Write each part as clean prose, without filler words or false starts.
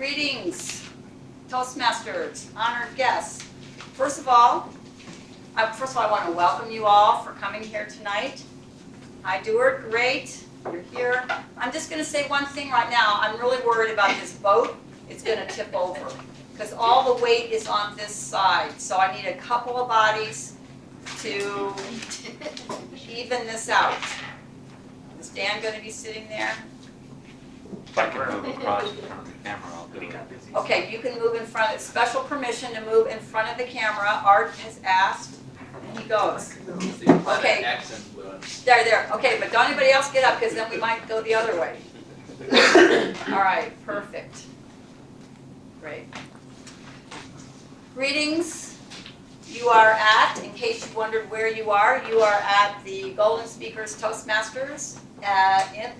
Greetings, Toastmasters, honored guests. First of all, I want to welcome you all for coming here tonight. Hi, Dewart, great, you're here. I'm just going to say one thing right now. I'm really worried about this boat. It's going to tip over because all the weight is on this side. So I need a couple of bodies to even this out. Is Dan going to be sitting there? If I can move across in front of the camera, I'll do it. Okay, you can move in front, special permission to move in front of the camera. Art has asked, and he goes. Okay. There, okay, but don't anybody else get up, because then we might go the other way. All right, perfect. Great. Greetings. You are at, in case you wondered where you are at the Golden Speakers Toastmasters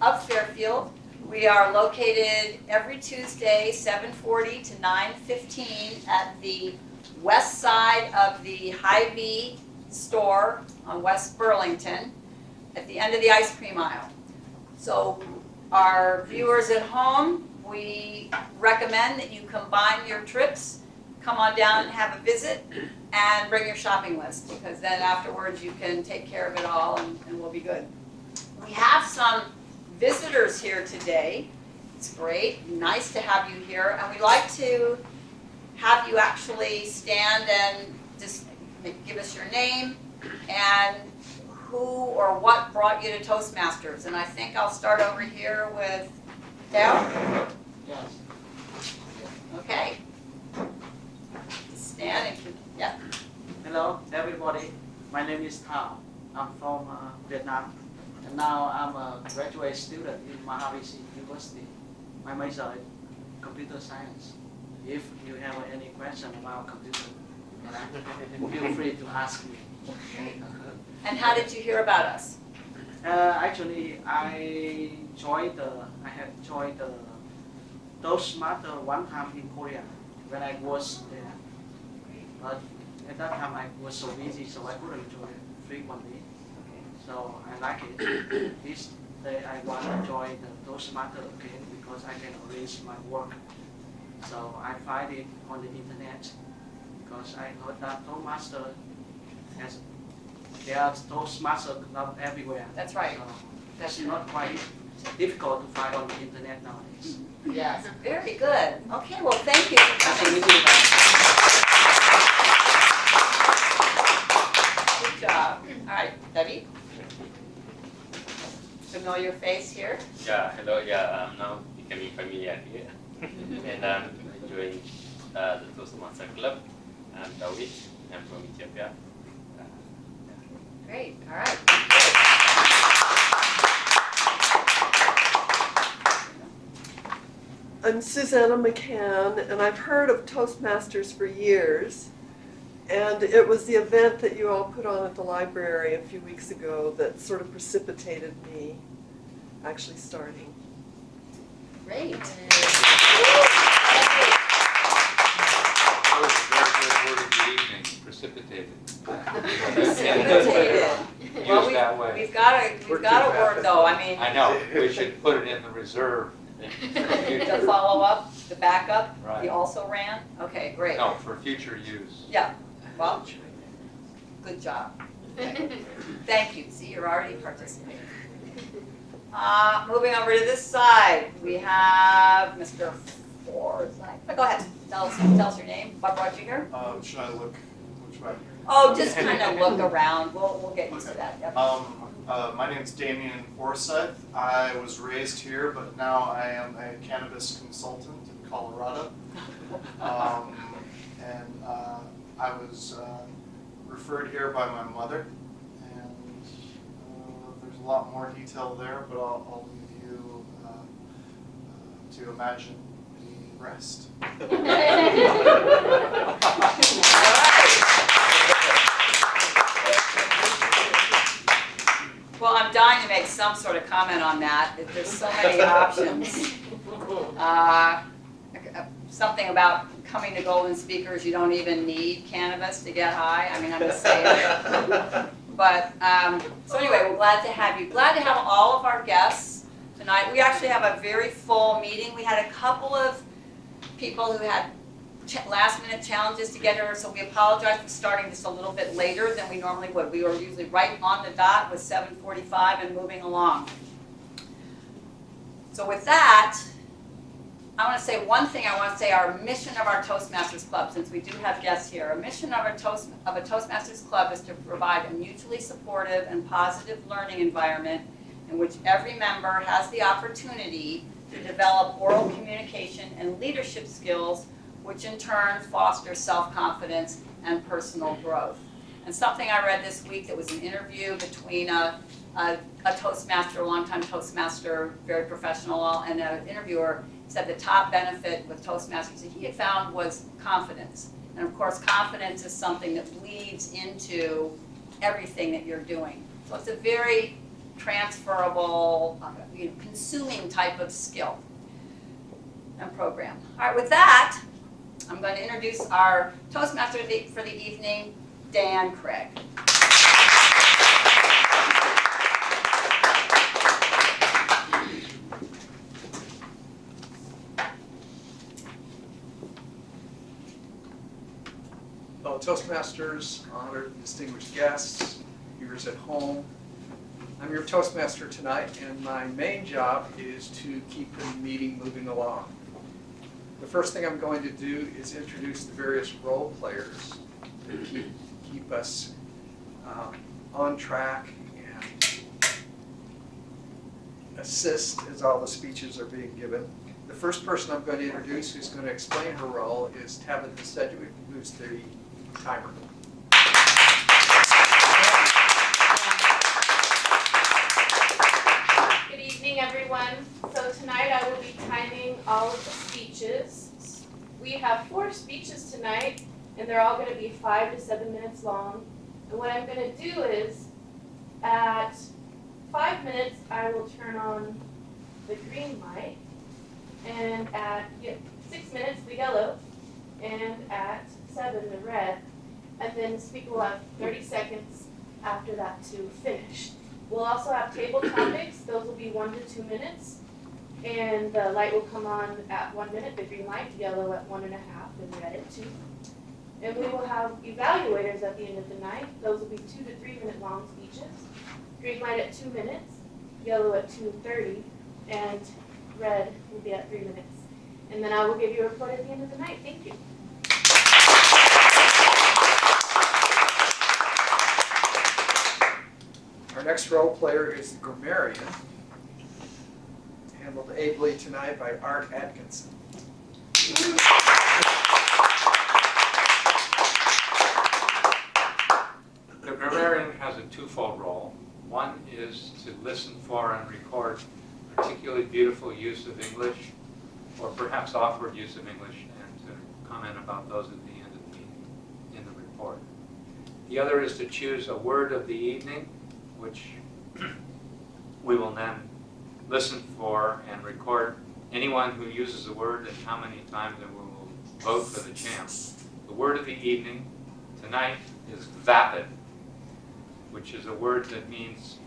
of Fairfield. We are located every Tuesday, 7:40 to 9:15 at the west side of the Hy-Vee store on West Burlington at the end of the ice cream aisle. So our viewers at home, we recommend that you combine your trips, come on down and have a visit, and bring your shopping list, because then afterwards you can take care of it all and we'll be good. We have some visitors here today. It's great, nice to have you here, and we like to have you actually stand and just give us your name and who or what brought you to Toastmasters. And I think I'll start over here with Dale. Yes. Okay. Stand and yeah. Hello, everybody. My name is Thao. I'm from Vietnam. And now I'm a graduate student in Hy-Vee University. My major is computer science. If you have any question about computer, feel free to ask me. And how did you hear about us? Actually, I have joined the Toastmasters one time in Korea when I was there. But at that time I was so busy, so I couldn't join frequently. So I like it. This day I want to join the Toastmasters again because I can arrange my work. So I find it on the internet because I heard that Toastmasters there are Toastmasters club everywhere. That's right. So that's not quite difficult to find on the internet nowadays. Yes, very good. Okay, well, thank you for coming. Good job. All right, Debbie. Familiar face here. Yeah, hello. Yeah, I'm now becoming familiar here, and I'm enjoying the Toastmasters Club. I'm David. I'm from Ethiopia. Great. All right. I'm Susanna McCann, and I've heard of Toastmasters for years. And it was the event that you all put on at the library a few weeks ago that sort of precipitated me actually starting. Great. That was a very good word of the evening, precipitated. Precipitated. Well, Used that way. we've got a word though. I mean, I know, we should put it in the reserve for the future. follow up, the backup, Right. the also ran. Okay, great. No, for future use. Yeah. Well, good job. Okay. Thank you. See, you're already participating. Moving over to this side, we have Mr. Forsythe. Go ahead. Tell us your name. What brought you here? Should I look which way? Oh, just kind of look around. We'll get used to that. Yep. My name's Damian Forsythe. I was raised here, but now I am a cannabis consultant in Colorado. I was referred here by my mother, and there's a lot more detail there, but I'll leave you to imagine the rest. Well, I'm dying to make some sort of comment on that. There's so many options. Something about coming to Golden Speakers, you don't even need cannabis to get high. I mean, I'm just saying. But, so anyway, we're glad to have you. Glad to have all of our guests tonight. We actually have a very full meeting. We had a couple of people who had last-minute challenges to get here, so we apologize for starting just a little bit later than we normally would. We were usually right on the dot with 7:45 and moving along. So with that, I want to say one thing. I want to say our mission of our Toastmasters Club, since we do have guests here. A mission of a Toastmasters Club is to provide a mutually supportive and positive learning environment in which every member has the opportunity to develop oral communication and leadership skills, which in turn foster self-confidence and personal growth. And something I read this week that was an interview between a Toastmaster, a longtime Toastmaster, very professional, and an interviewer said the top benefit with Toastmasters that he had found was confidence. And of course, confidence is something that bleeds into everything that you're doing. So it's a very transferable, consuming type of skill and program. All right, with that, I'm going to introduce our Toastmaster for the evening, Dan Craig. Fellow Toastmasters, honored and distinguished guests, viewers at home. I'm your Toastmaster tonight, and my main job is to keep the meeting moving along. The first thing I'm going to do is introduce the various role players that keep us on track and assist as all the speeches are being given. The first person I'm going to introduce who's going to explain her role is Tabitha Sedgwick, who's the timer. Good evening, everyone. So tonight I will be timing all of the speeches. We have 4 speeches tonight, and they're all going to be 5 to 7 minutes long. And what I'm going to do is, at 5 minutes, I will turn on the green light, and at 6 minutes, the yellow, and at 7, the red. And then the speaker will have 30 seconds after that to finish. We'll also have table topics. Those will be 1 to 2 minutes. And the light will come on at 1 minute, the green light, yellow at 1.5, and red at 2. And we will have evaluators at the end of the night. Those will be 2 to 3 minute long speeches. Green light at 2 minutes, yellow at 2:30, and red will be at 3 minutes. And then I will give you a report at the end of the night. Thank you. Our next role player is the grammarian, handled ably tonight by Art Atkinson. The grammarian has a twofold role. One is to listen for and record particularly beautiful use of English, or perhaps awkward use of English, and to comment about those at the end of the meeting in the report. The other is to choose a word of the evening, which we will then listen for and record anyone who uses the word and how many times, and we will vote for the champ. The word of the evening tonight is vapid, which is a word that means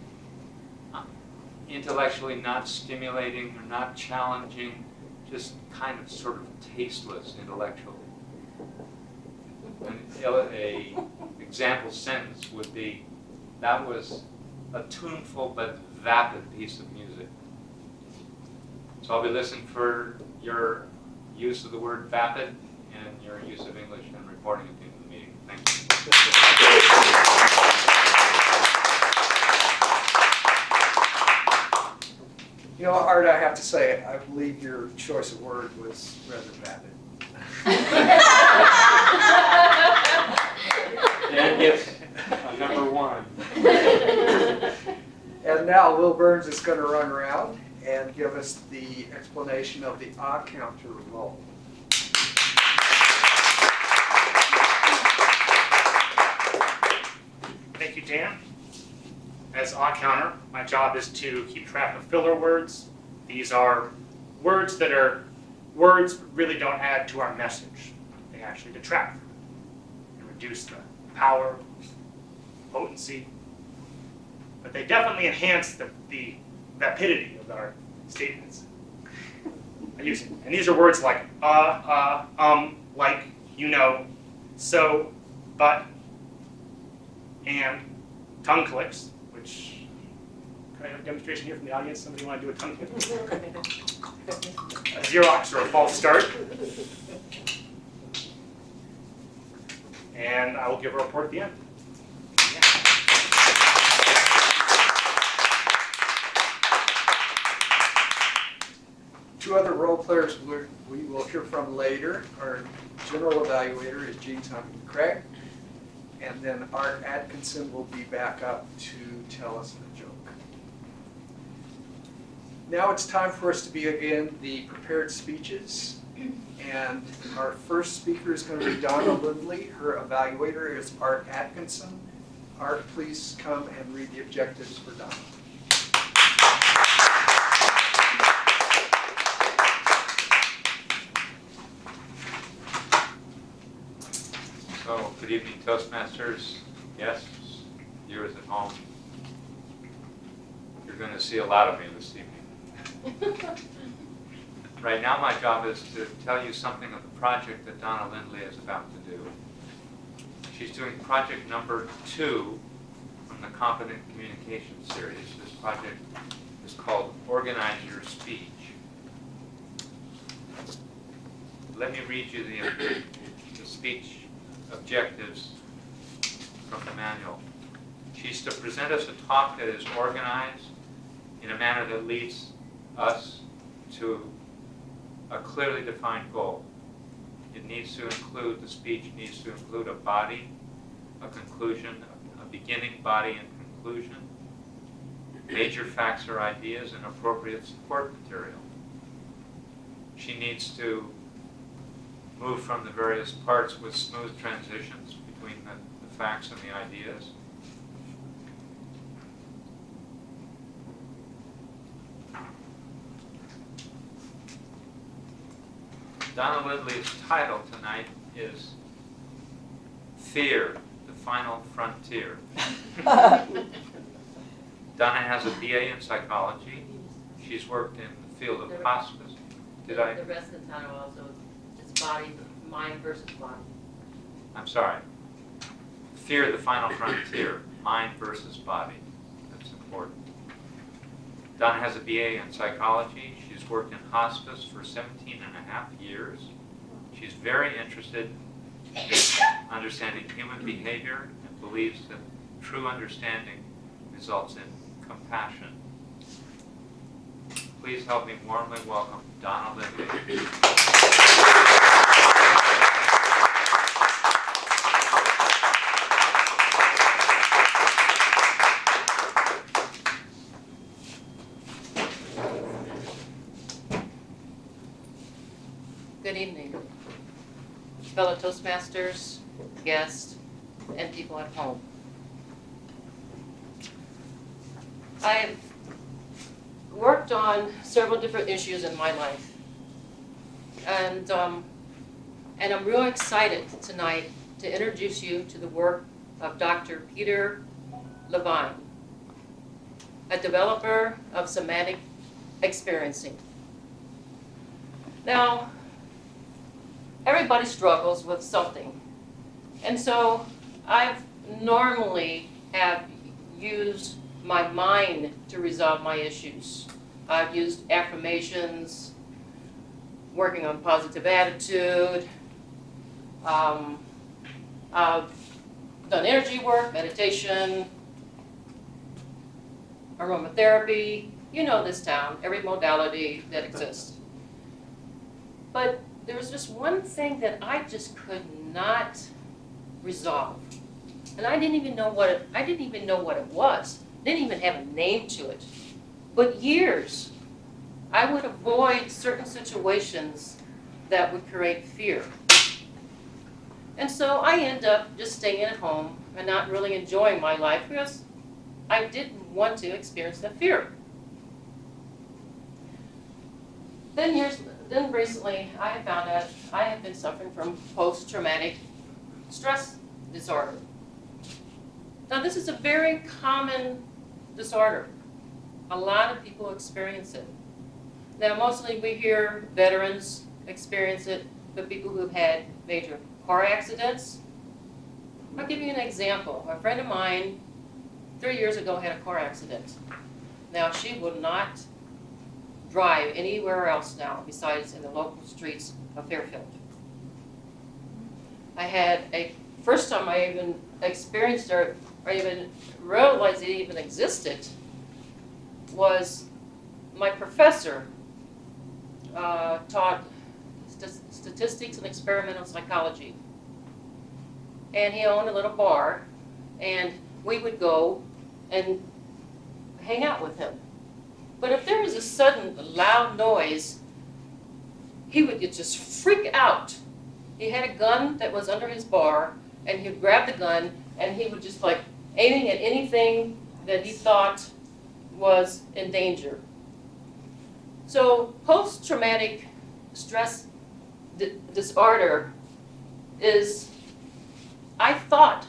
intellectually not stimulating or not challenging, just kind of sort of tasteless intellectually. An example sentence would be, that was a tuneful but vapid piece of music. So I'll be listening for your use of the word vapid and your use of English and reporting at the end of the meeting. Thank you. You know, Art, I have to say, I believe your choice of word was rather vapid. Dan gets number 1. And now Will Burns is going to run around and give us the explanation of the odd counter role. Thank you, Dan. As odd counter, my job is to keep track of filler words. These are words that really don't add to our message. They actually detract from it and reduce the power, potency, but they definitely enhance the vapidity of our statements. I use it. And these are words like like, you know, so, but, and, tongue clicks, which, can I have a demonstration here from the audience? Somebody want to do a tongue click? A Xerox or a false start. And I will give a report at the end. Two other role players we will hear from later. Our general evaluator is Jean Symington Craig, and then Art Atkinson will be back up to tell us a joke. Now it's time for us to begin the prepared speeches, and our first speaker is going to be Donna Lindley. Her evaluator is Art Atkinson. Art, please come and read the objectives for Donna. So, good evening, Toastmasters, guests, viewers at home. You're going to see a lot of me this evening. Right now, my job is to tell you something of the project that Donna Lindley is about to do. She's doing project number 2 from the Competent Communication series. This project is called Organize Your Speech. Let me read you the speech objectives from the manual. She's to present us a talk that is organized in a manner that leads us to a clearly defined goal. It needs to include, the speech needs to include a body, a conclusion, a beginning, body, and conclusion, major facts or ideas, and appropriate support material. She needs to move from the various parts with smooth transitions between the facts and the ideas. Donna Lindley's title tonight is Fear, the Final Frontier. Donna has a BA in psychology. She's worked in the field of hospice. The rest of the title also is body, mind versus body. I'm sorry. Fear, the Final Frontier, mind versus body. That's important. Donna has a BA in psychology. She's worked in hospice for 17 and a half years. She's very interested in understanding human behavior and believes that true understanding results in compassion. Please help me warmly welcome Donna Lindley. Good evening, fellow Toastmasters, guests, and people at home. I've worked on several different issues in my life, and I'm real excited tonight to introduce you to the work of Dr. Peter Levine, a developer of somatic experiencing. Now, everybody struggles with something. And so I've normally have used my mind to resolve my issues. I've used affirmations, working on positive attitude. I've done energy work, meditation, aromatherapy. You know this town, every modality that exists. But there was just one thing that I just could not resolve. And I didn't even know what it was. Didn't even have a name to it. But years, I would avoid certain situations that would create fear. And so I end up just staying at home and not really enjoying my life because I didn't want to experience that fear. Then recently, I found out I have been suffering from post-traumatic stress disorder. Now, this is a very common disorder. A lot of people experience it. Now, mostly we hear veterans experience it, but people who've had major car accidents. I'll give you an example. A friend of mine 3 years ago had a car accident. Now, she will not drive anywhere else now besides in the local streets of Fairfield. I had first time I even experienced or even realized it even existed was my professor taught statistics and experimental psychology. And he owned a little bar, and we would go and hang out with him. But if there was a sudden loud noise, he would just freak out. He had a gun that was under his bar, and he'd grab the gun, and he would just like aiming at anything that he thought was in danger. So post-traumatic stress disorder is, I thought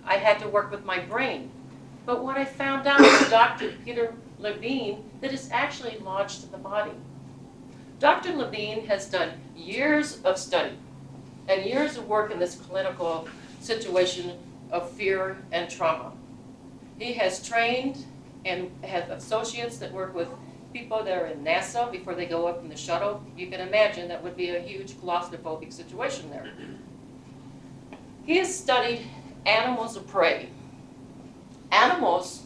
I had to work with my brain. But what I found out from Dr. Peter Levine, that it's actually lodged in the body. Dr. Levine has done years of study and years of work in this clinical situation of fear and trauma. He has trained and has associates that work with people that are in NASA before they go up in the shuttle. You can imagine that would be a huge claustrophobic situation there. He has studied animals of prey. Animals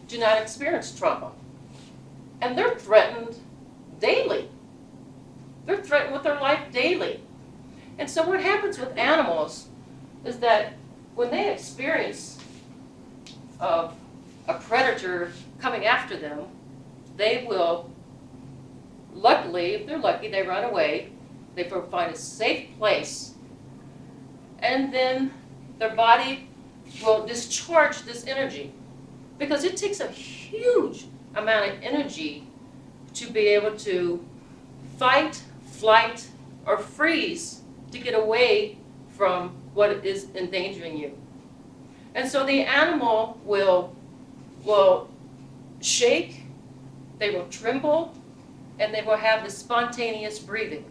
do not experience trauma, and they're threatened daily. They're threatened with their life daily. And so what happens with animals is that when they experience a predator coming after them, they will, luckily, if they're lucky, they run away. They find a safe place, and then their body will discharge this energy, because it takes a huge amount of energy to be able to fight, flight, or freeze to get away from what is endangering you. And so the animal will shake, they will tremble, and they will have this spontaneous breathing.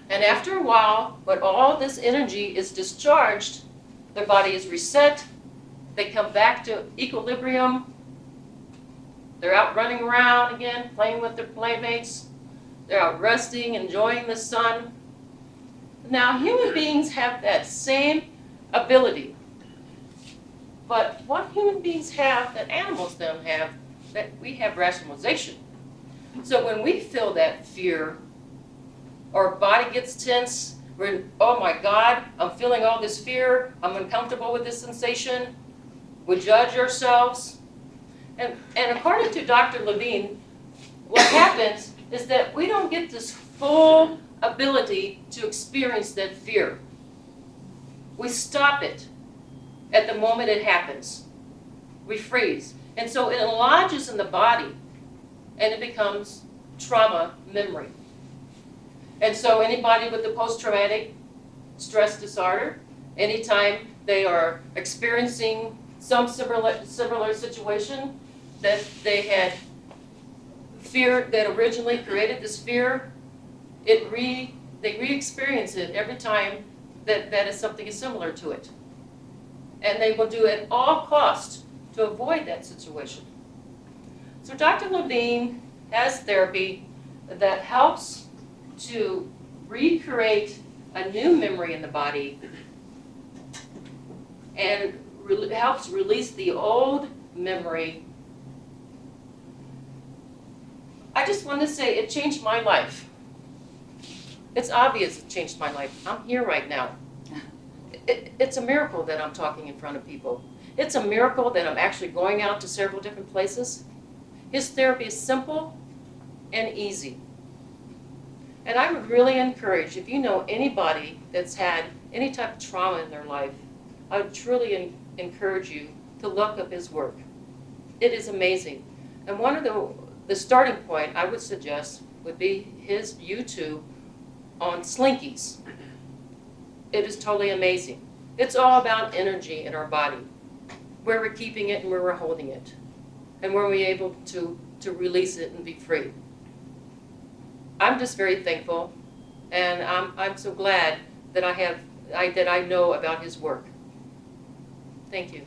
And after a while, when all this energy is discharged, their body is reset, they come back to equilibrium, they're out running around again, playing with their playmates, they're out resting, enjoying the sun. Now, human beings have that same ability. But what human beings have that animals don't have, that we have rationalization. So when we feel that fear, our body gets tense, we're, oh my God, I'm feeling all this fear, I'm uncomfortable with this sensation, we judge ourselves. And according to Dr. Levine, what happens is that we don't get this full ability to experience that fear. We stop it at the moment it happens. We freeze. And so it lodges in the body, and it becomes trauma memory. And so anybody with the post-traumatic stress disorder, anytime they are experiencing some similar situation, that they had fear that originally created this fear, they re-experience it every time that is something similar to it. And they will do at all costs to avoid that situation. So Dr. Levine has therapy that helps to recreate a new memory in the body and helps release the old memory. I just want to say it changed my life. It's obvious it changed my life. I'm here right now. It's a miracle that I'm talking in front of people. It's a miracle that I'm actually going out to several different places. His therapy is simple and easy. And I would really encourage, if you know anybody that's had any type of trauma in their life, I would truly encourage you to look up his work. It is amazing. And one of the starting point I would suggest would be his YouTube on slinkies. It is totally amazing. It's all about energy in our body, where we're keeping it and where we're holding it, and where we're able to release it and be free. I'm just very thankful, and I'm so glad that I know about his work. Thank you.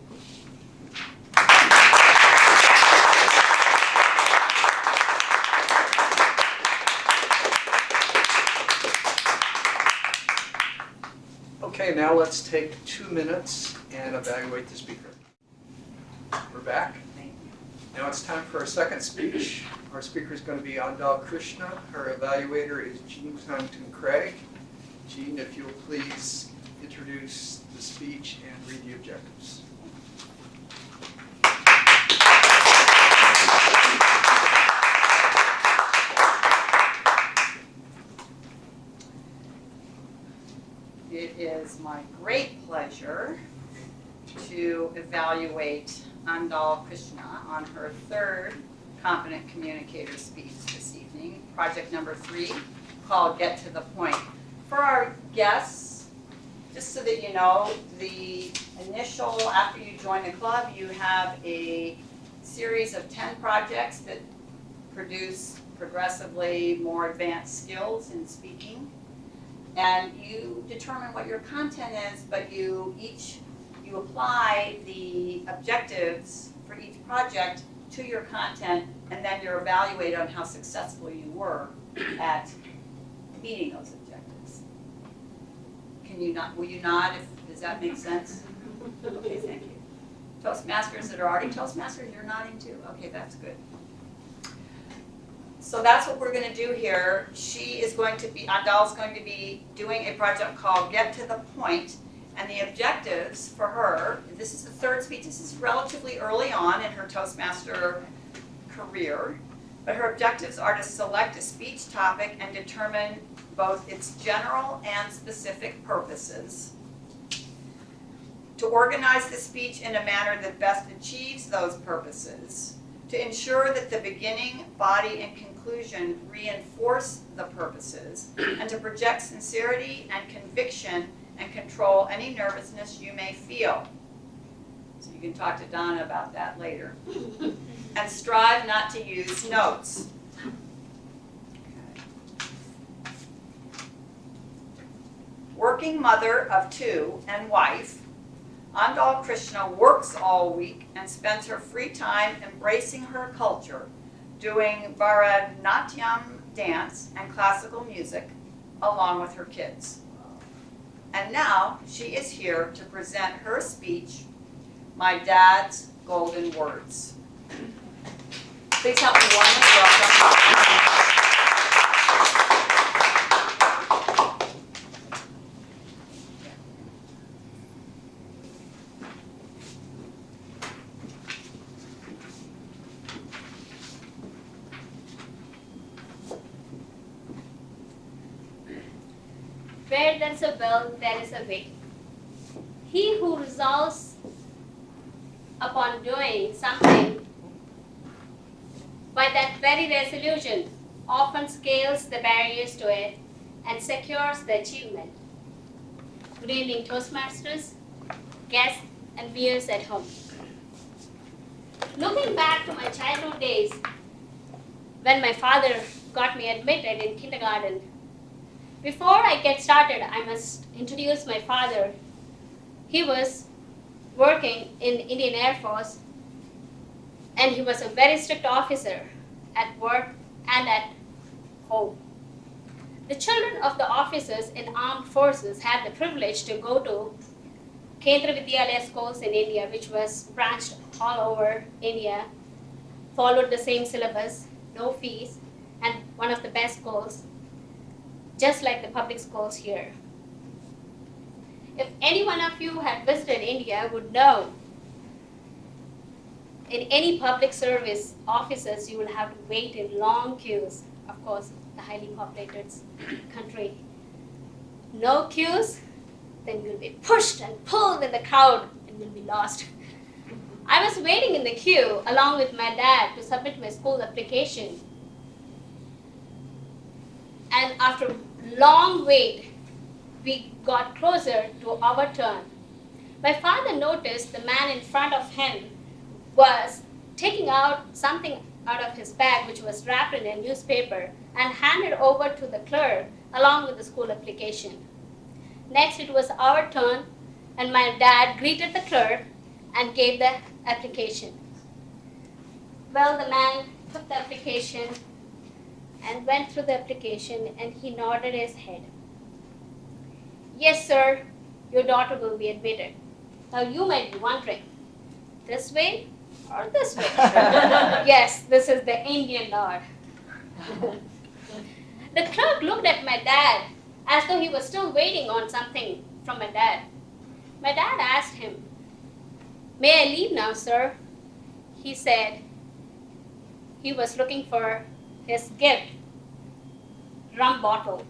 Okay, now let's take 2 minutes and evaluate the speaker. We're back. Now it's time for our second speech. Our speaker is going to be Andal Krishna. Her evaluator is Jean Symington Craig. Jean, if you'll please introduce the speech and read the objectives. It is my great pleasure to evaluate Andal Krishna on her third Competent Communicator speech this evening, project number 3, called Get to the Point. For our guests, just so that you know, the initial, after you join the club, you have a series of 10 projects that produce progressively more advanced skills in speaking. And you determine what your content is, but you apply the objectives for each project to your content, and then you're evaluated on how successful you were at meeting those objectives. Will you nod does that make sense? Okay, thank you. Toastmasters that are already Toastmasters, you're nodding too? Okay, that's good. So that's what we're going to do here. Andal's going to be doing a project called Get to the Point, and the objectives for her, this is the third speech, this is relatively early on in her Toastmaster career, but her objectives are to select a speech topic and determine both its general and specific purposes, to organize the speech in a manner that best achieves those purposes, to ensure that the beginning, body, and conclusion reinforce the purposes, and to project sincerity and conviction and control any nervousness you may feel. So you can talk to Donna about that later. And strive not to use notes. Okay. Working mother of 2 and wife, Andal Krishna works all week and spends her free time embracing her culture, doing Bharatanatyam dance and classical music along with her kids. And now she is here to present her speech, My Dad's Golden Words. Please help me warmly welcome. Where there's a will, there is a way. He who resolves upon doing something by that very resolution often scales the barriers to it and secures the achievement. Good evening, Toastmasters, guests, and viewers at home. Looking back to my childhood days, when my father got me admitted in kindergarten, before I get started, I must introduce my father. He was working in the Indian Air Force, and he was a very strict officer at work and at home. The children of the officers in armed forces had the privilege to go to Kendra Vidyalaya schools in India, which was branched all over India, followed the same syllabus, no fees, and one of the best schools, just like the public schools here. If any one of you had visited India would know, in any public service offices, you will have to wait in long queues. Of course, the highly populated country. No queues, then you'll be pushed and pulled in the crowd and you'll be lost. I was waiting in the queue along with my dad to submit my school application. And after long wait, we got closer to our turn. My father noticed the man in front of him was taking out something out of his bag, which was wrapped in a newspaper, and handed over to the clerk along with the school application. Next, it was our turn, and my dad greeted the clerk and gave the application. Well, the man took the application and went through the application, and he nodded his head. Yes, sir, your daughter will be admitted. Now, you might be wondering, this way or this way? Yes, this is the Indian nod. The clerk looked at my dad as though he was still waiting on something from my dad. My dad asked him, "May I leave now, sir?" He said he was looking for his gift, rum bottle,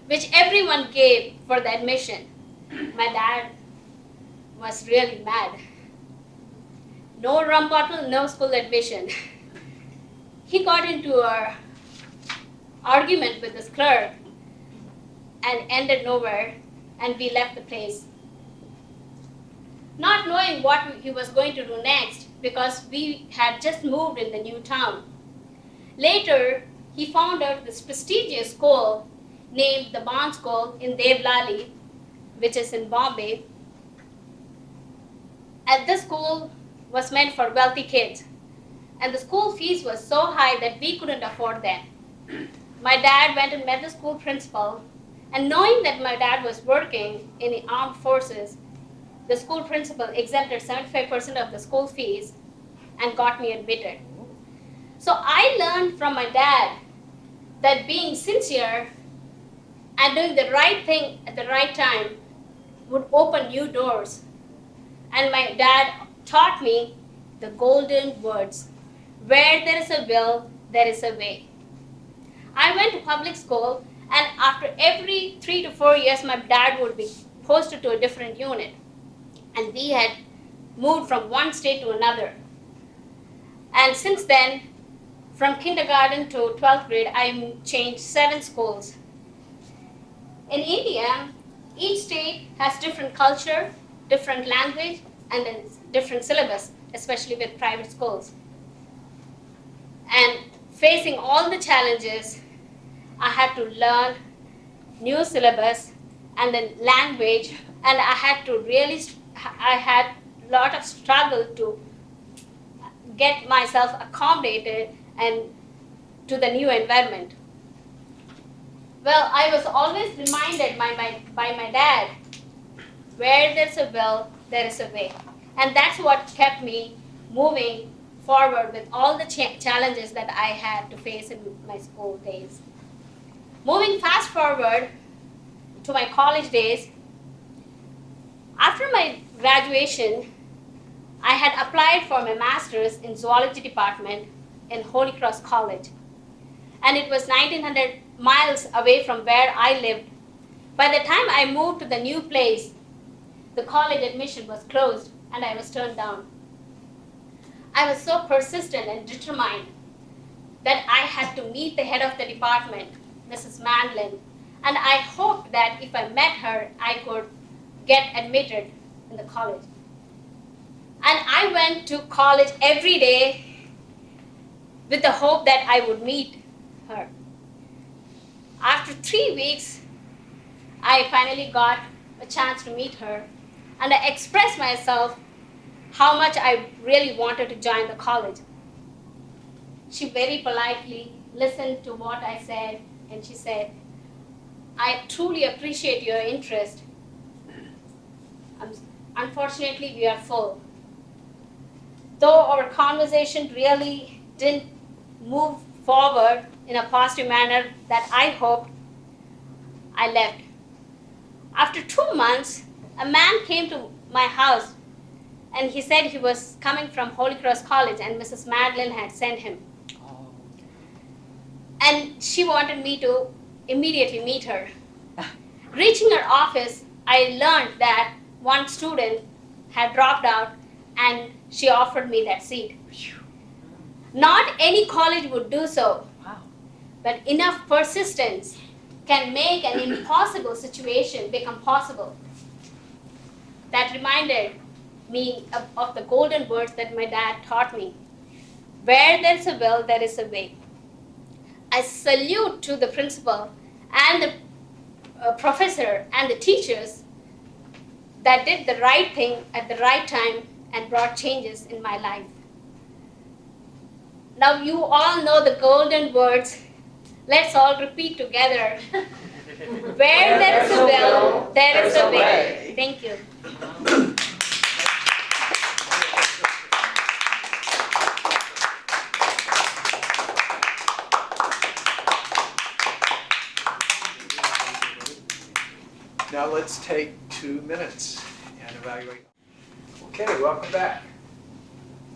which everyone gave for the admission. My dad was really mad. No rum bottle, no school admission. He got into an argument with this clerk and ended nowhere, and we left the place. Not knowing what he was going to do next, because we had just moved in the new town. Later, he found out this prestigious school named the Bond School in Devlali, which is in Bombay. And this school was meant for wealthy kids, and the school fees was so high that we couldn't afford them. My dad went and met the school principal, and knowing that my dad was working in the armed forces, the school principal exempted 75% of the school fees and got me admitted. So I learned from my dad that being sincere and doing the right thing at the right time would open new doors. And my dad taught me the golden words: where there is a will, there is a way. I went to public school, and after every 3 to 4 years, my dad would be posted to a different unit. And we had moved from one state to another. And since then, from kindergarten to 12th grade, I changed 7 schools. In India, each state has different culture, different language, and a different syllabus, especially with private schools. And facing all the challenges, I had to learn new syllabus and then language, and I had a lot of struggle to get myself accommodated and to the new environment. Well, I was always reminded by my dad, where there's a will, there is a way. And that's what kept me moving forward with all the challenges that I had to face in my school days. Moving fast forward to my college days, after my graduation, I had applied for my master's in zoology department in Holy Cross College. And it was 1900 miles away from where I lived. By the time I moved to the new place, the college admission was closed and I was turned down. I was so persistent and determined that I had to meet the head of the department, Mrs. Mandlin, and I hoped that if I met her, I could get admitted in the college. And I went to college every day with the hope that I would meet her. After 3 weeks, I finally got a chance to meet her, and I expressed myself how much I really wanted to join the college. She very politely listened to what I said, and she said, "I truly appreciate your interest. Unfortunately, we are full." Though our conversation really didn't move forward in a positive manner that I hoped, I left. After 2 months, a man came to my house and he said he was coming from Holy Cross College and Mrs. Madeline had sent him. And she wanted me to immediately meet her. Reaching her office, I learned that one student had dropped out and she offered me that seat. Not any college would do so, but enough persistence can make an impossible situation become possible. That reminded me of the golden words that my dad taught me. Where there's a will, there is a way. I salute to the principal and the professor and the teachers that did the right thing at the right time and brought changes in my life. Now you all know the golden words. Let's all repeat together. Where there is a will, there is a way. Thank you. Now let's take 2 minutes and evaluate. Okay, welcome back.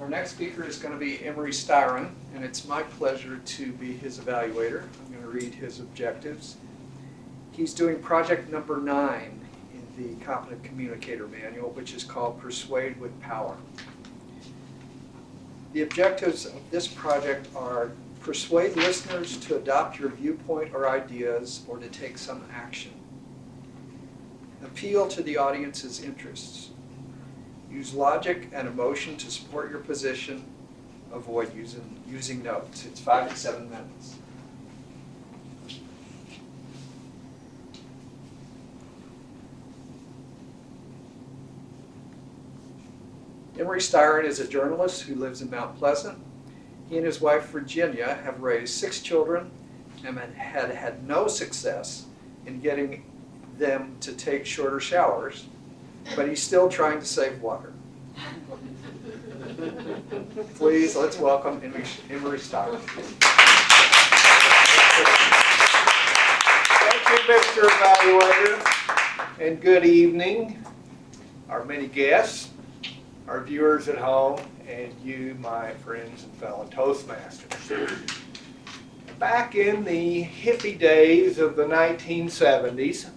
Our next speaker is going to be Emery Styron, and it's my pleasure to be his evaluator. I'm going to read his objectives. He's doing project number 9 in the Competent Communicator Manual, which is called Persuade with Power. The objectives of this project are persuade listeners to adopt your viewpoint or ideas or to take some action. Appeal to the audience's interests. Use logic and emotion to support your position. Avoid using notes. It's 5 to 7 minutes. Emery Styron is a journalist who lives in Mount Pleasant. He and his wife Virginia have raised 6 children and had had no success in getting them to take shorter showers, but he's still trying to save water. Please, let's welcome Emery Styron. Thank you, Mr. Evaluator, and good evening, our many guests, our viewers at home, and you, my friends and fellow Toastmasters. Back in the hippie days of the 1970s,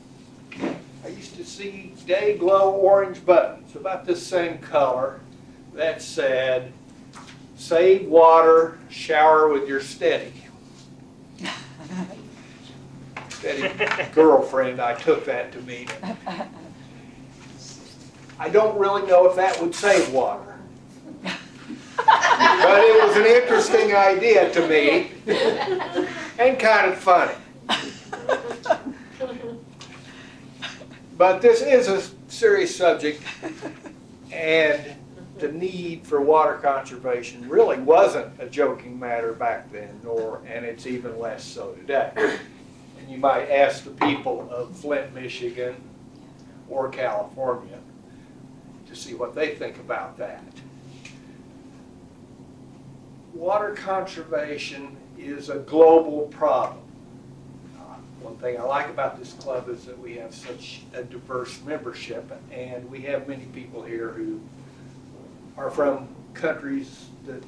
I used to see day glow orange buttons about the same color that said, "Save water, shower with your steady." Steady girlfriend, I took that to mean. I don't really know if that would save water. But it was an interesting idea to me and kind of funny. But this is a serious subject, and the need for water conservation really wasn't a joking matter back then, and it's even less so today. And you might ask the people of Flint, Michigan, or California to see what they think about that. Water conservation is a global problem. One thing I like about this club is that we have such a diverse membership, and we have many people here who are from countries that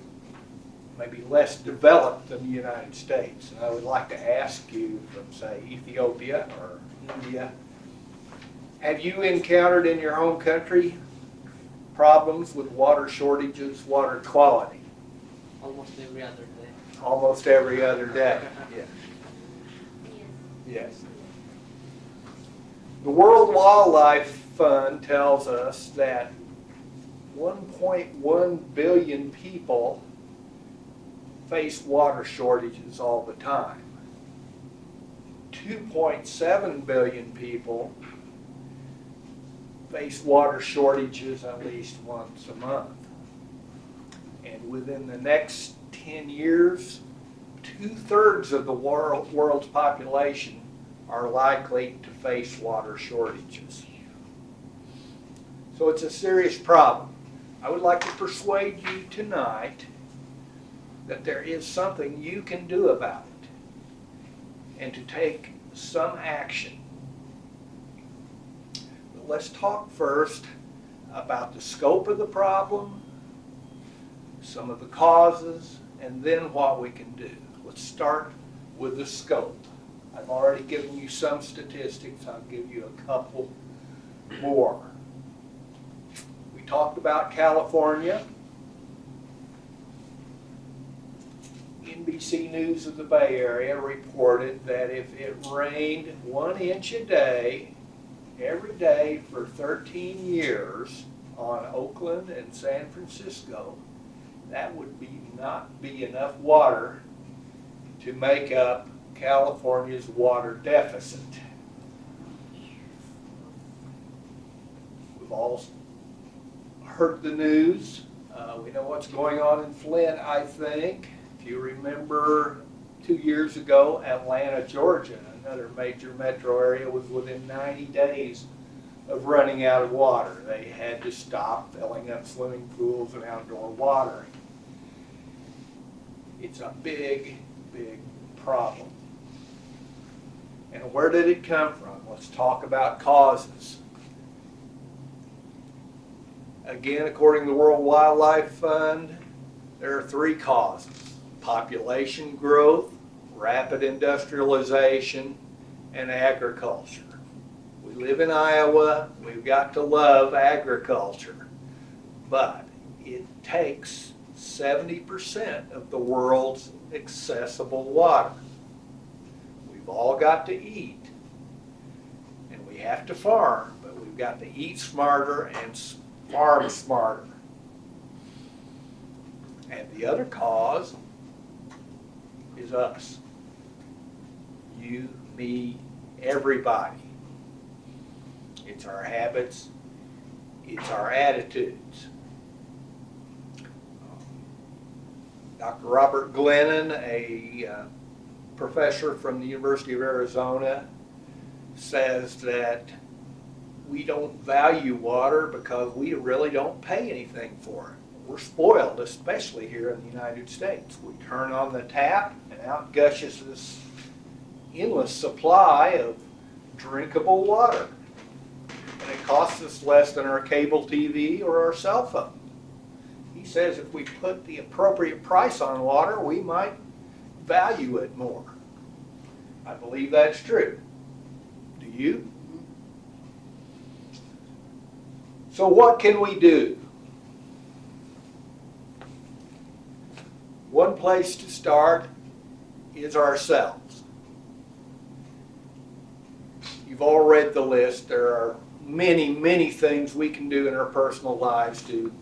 may be less developed than the United States. And I would like to ask you from, say, Ethiopia or India, have you encountered in your home country problems with water shortages, water quality? Almost every other day. Almost every other day, yeah. Yes. The World Wildlife Fund tells us that 1.1 billion people face water shortages all the time. 2.7 billion people face water shortages at least once a month. And within the next 10 years, 2/3 of the world's population are likely to face water shortages. So it's a serious problem. I would like to persuade you tonight that there is something you can do about it and to take some action. But let's talk first about the scope of the problem, some of the causes, and then what we can do. Let's start with the scope. I've already given you some statistics. I'll give you a couple more. We talked about California. NBC News of the Bay Area reported that if it rained 1 inch a day, every day for 13 years on Oakland and San Francisco, that would not be enough water to make up California's water deficit. We've all heard the news. We know what's going on in Flint, I think. If you remember 2 years ago, Atlanta, Georgia, another major metro area, was within 90 days of running out of water. They had to stop filling up swimming pools and outdoor watering. It's a big, big problem. And where did it come from? Let's talk about causes. Again, according to the World Wildlife Fund, there are 3 causes: population growth, rapid industrialization, and agriculture. We live in Iowa, we've got to love agriculture, but it takes 70% of the world's accessible water. We've all got to eat, and we have to farm, but we've got to eat smarter and farm smarter. And the other cause is us. You, me, everybody. It's our habits, it's our attitudes. Dr. Robert Glennon, a professor from the University of Arizona, says that we don't value water because we really don't pay anything for it. We're spoiled, especially here in the United States. We turn on the tap and out gushes this endless supply of drinkable water. And it costs us less than our cable TV or our cell phone. He says if we put the appropriate price on water, we might value it more. I believe that's true. Do you? So what can we do? One place to start is ourselves. You've all read the list. There are many, many things we can do in our personal lives to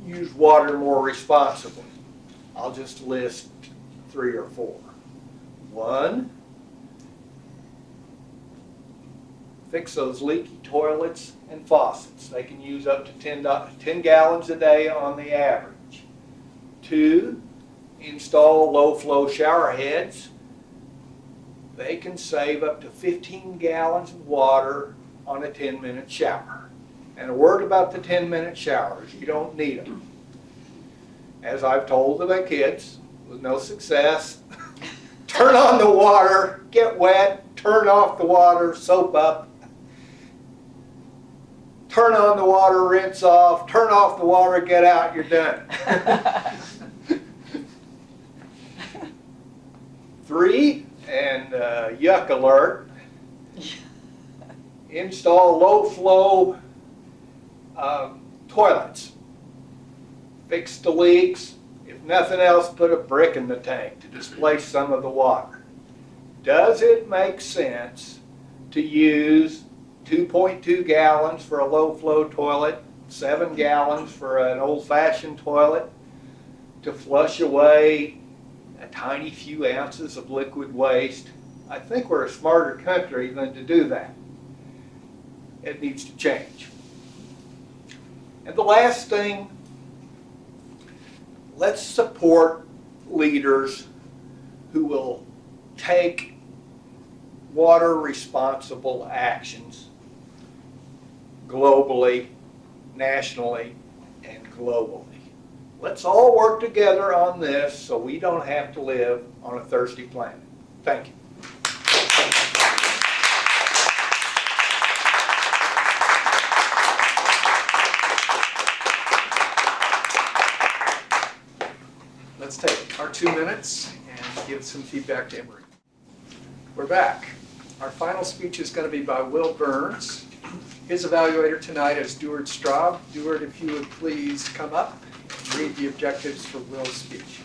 use water more responsibly. I'll just list 3 or 4. 1, fix those leaky toilets and faucets. They can use up to 10 gallons a day on the average. 2, install low-flow shower heads. They can save up to 15 gallons of water on a 10-minute shower. And a word about the 10-minute showers, you don't need them. As I've told to my kids, with no success, turn on the water, get wet, turn off the water, soap up, turn on the water, rinse off, turn off the water, get out, you're done. 3, and yuck alert, install low-flow toilets. Fix the leaks. If nothing else, put a brick in the tank to displace some of the water. Does it make sense to use 2.2 gallons for a low-flow toilet, 7 gallons for an old-fashioned toilet to flush away a tiny few ounces of liquid waste? I think we're a smarter country than to do that. It needs to change. And the last thing, let's support leaders who will take water responsible actions globally, nationally, and globally. Let's all work together on this so we don't have to live on a thirsty planet. Thank you. Let's take our 2 minutes and give some feedback to Emery. We're back. Our final speech is going to be by Will Burns. His evaluator tonight is Duard Straub. Duard, if you would please come up and read the objectives for Will's speech.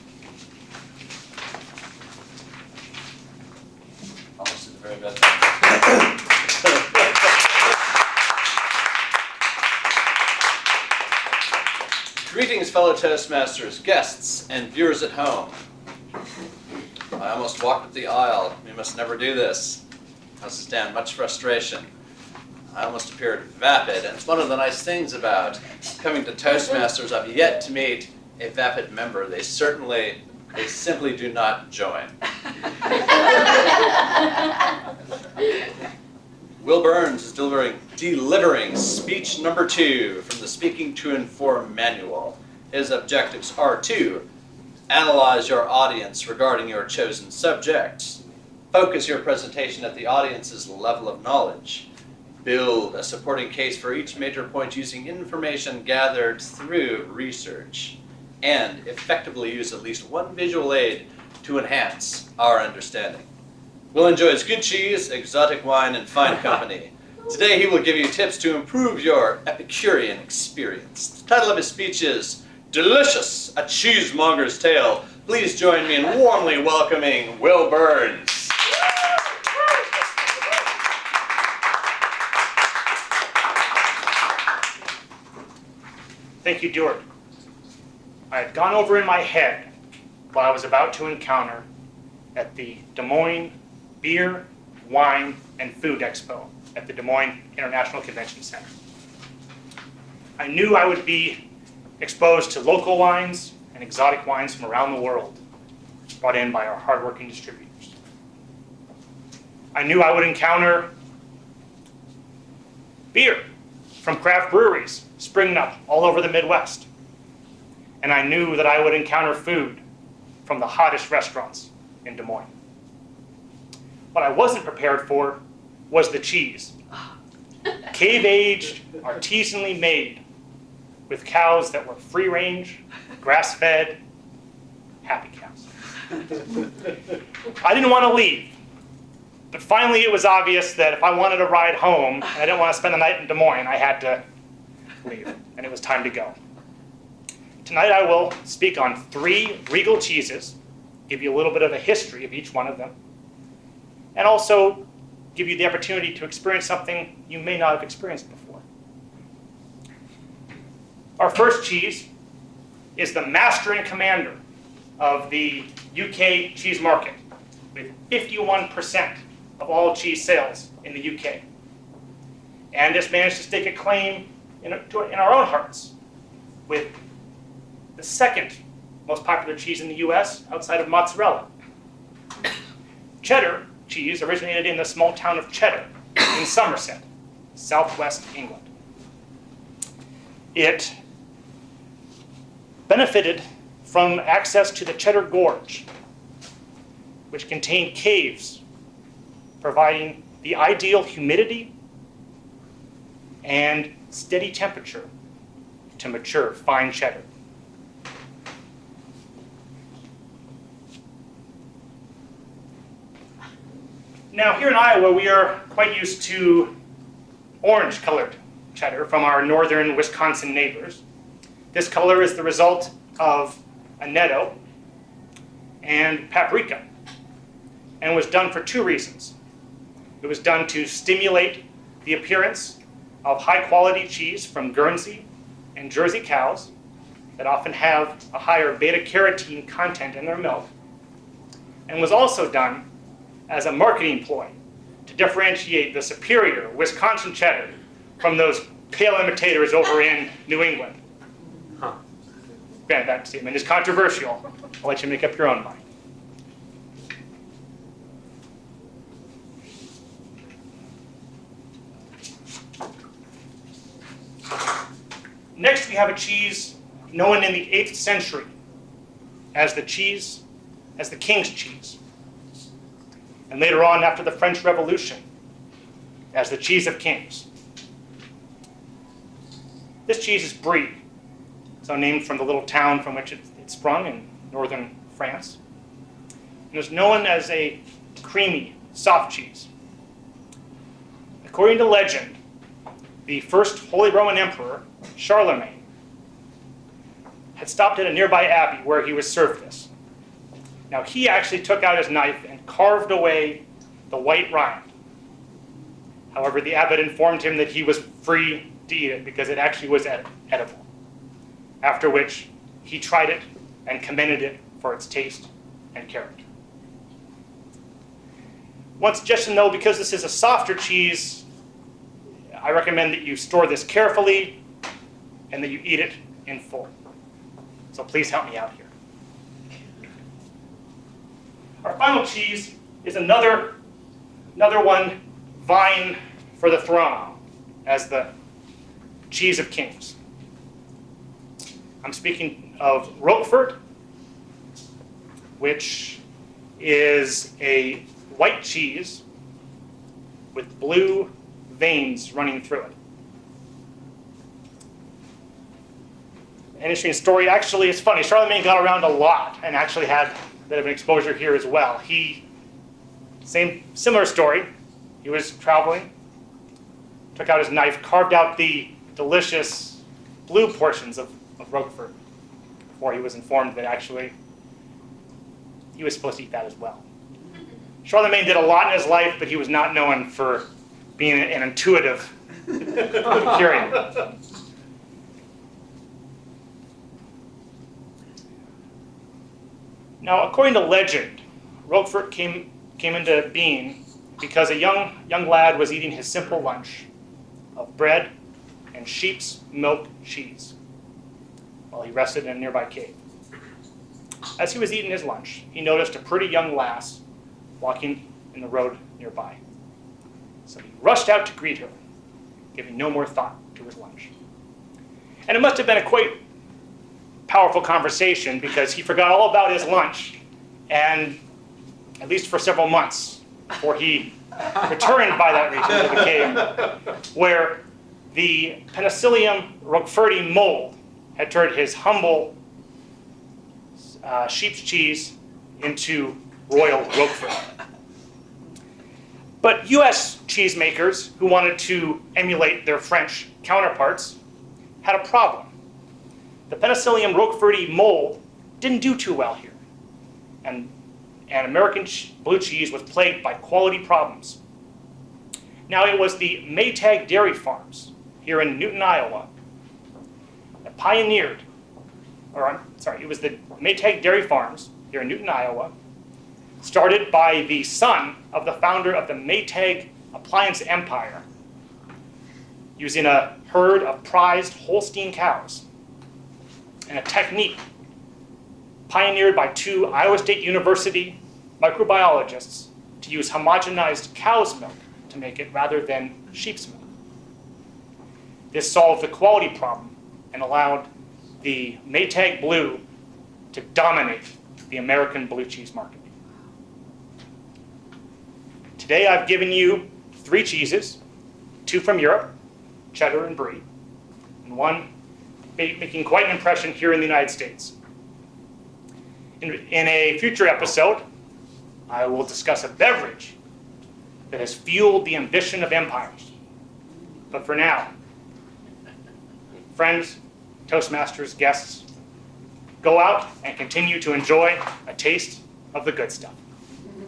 Almost did the very best. Greetings, fellow Toastmasters, guests, and viewers at home. I almost walked up the aisle. We must never do this. Causes Dan much frustration. I almost appeared vapid, and it's one of the nice things about coming to Toastmasters. I've yet to meet a vapid member. They simply do not join. Will Burns is delivering speech number 2 from the Speaking to Inform manual. His objectives are to analyze your audience regarding your chosen subject, focus your presentation at the audience's level of knowledge, build a supporting case for each major point using information gathered through research, and effectively use at least one visual aid to enhance our understanding. Will enjoys good cheese, exotic wine, and fine company. Today he will give you tips to improve your Epicurean experience. The title of his speech is Delicious, a Cheesemonger's Tale. Please join me in warmly welcoming Will Burns. Thank you, Stuart. I had gone over in my head what I was about to encounter at the Des Moines Beer, Wine, and Food Expo at the Des Moines International Convention Center. I knew I would be exposed to local wines and exotic wines from around the world, brought in by our hardworking distributors. I knew I would encounter beer from craft breweries springing up all over the Midwest. And I knew that I would encounter food from the hottest restaurants in Des Moines. What I wasn't prepared for was the cheese. Cave-aged, artisanally made, with cows that were free-range, grass-fed, happy cows. I didn't want to leave, but finally it was obvious that if I wanted to ride home, and I didn't want to spend the night in Des Moines, I had to leave, and it was time to go. Tonight I will speak on 3 regal cheeses, give you a little bit of a history of each one of them, and also give you the opportunity to experience something you may not have experienced before. Our first cheese is the master and commander of the UK cheese market, with 51% of all cheese sales in the UK. And has managed to stake a claim in our own hearts, with the second most popular cheese in the US outside of mozzarella. Cheddar cheese originated in the small town of Cheddar in Somerset, southwest England. It benefited from access to the Cheddar Gorge, which contained caves, providing the ideal humidity and steady temperature to mature fine cheddar. Now, here in Iowa, we are quite used to orange-colored cheddar from our northern Wisconsin neighbors. This color is the result of annetto and paprika, and was done for 2 reasons. It was done to stimulate the appearance of high-quality cheese from Guernsey and Jersey cows that often have a higher beta-carotene content in their milk, and was also done as a marketing ploy to differentiate the superior Wisconsin cheddar from those pale imitators over in New England. Granted, that statement is controversial. I'll let you make up your own mind. Next, we have a cheese known in the 8th century as the king's cheese. And later on, after the French Revolution, as the cheese of kings. This cheese is Brie, so named from the little town from which it sprung in northern France. And is known as a creamy, soft cheese. According to legend, the first Holy Roman Emperor, Charlemagne, had stopped at a nearby abbey where he was served this. Now, he actually took out his knife and carved away the white rind. However, the abbot informed him that he was free to eat it because it actually was edible. after which he tried it and commended it for its taste and character. One suggestion though, because this is a softer cheese, I recommend that you store this carefully and that you eat it in full. So please help me out here. Our final cheese is another one vying for the throne as the cheese of kings. I'm speaking of Roquefort, which is a white cheese with blue veins running through it. An interesting story, actually, it's funny. Charlemagne got around a lot and actually had a bit of an exposure here as well. Similar story. He was traveling, took out his knife, carved out the delicious blue portions of Roquefort before he was informed that actually he was supposed to eat that as well. Charlemagne did a lot in his life, but he was not known for being an intuitive curator. Now, according to legend, Roquefort came into being because a young lad was eating his simple lunch of bread and sheep's milk cheese while he rested in a nearby cave. As he was eating his lunch, he noticed a pretty young lass walking in the road nearby. So he rushed out to greet her, giving no more thought to his lunch. And it must have been a quite powerful conversation because he forgot all about his lunch, and at least for several months before he returned by that region to the cave, where the Penicillium roqueforti mold had turned his humble sheep's cheese into royal Roquefort. But U.S. cheesemakers who wanted to emulate their French counterparts had a problem. The Penicillium roqueforti mold didn't do too well here, and American blue cheese was plagued by quality problems. Now, it was the Maytag dairy farms here in Newton, Iowa, that pioneered, it was the Maytag dairy farms here in Newton, Iowa, started by the son of the founder of the Maytag appliance empire, using a herd of prized Holstein cows and a technique pioneered by two Iowa State University microbiologists to use homogenized cow's milk to make it rather than sheep's milk. This solved the quality problem and allowed the Maytag Blue to dominate the American blue cheese market. Today I've given you 3 cheeses, 2 from Europe, cheddar and brie, and 1 making quite an impression here in the United States. In a future episode, I will discuss a beverage that has fueled the ambition of empires. But for now, friends, Toastmasters, guests, go out and continue to enjoy a taste of the good stuff.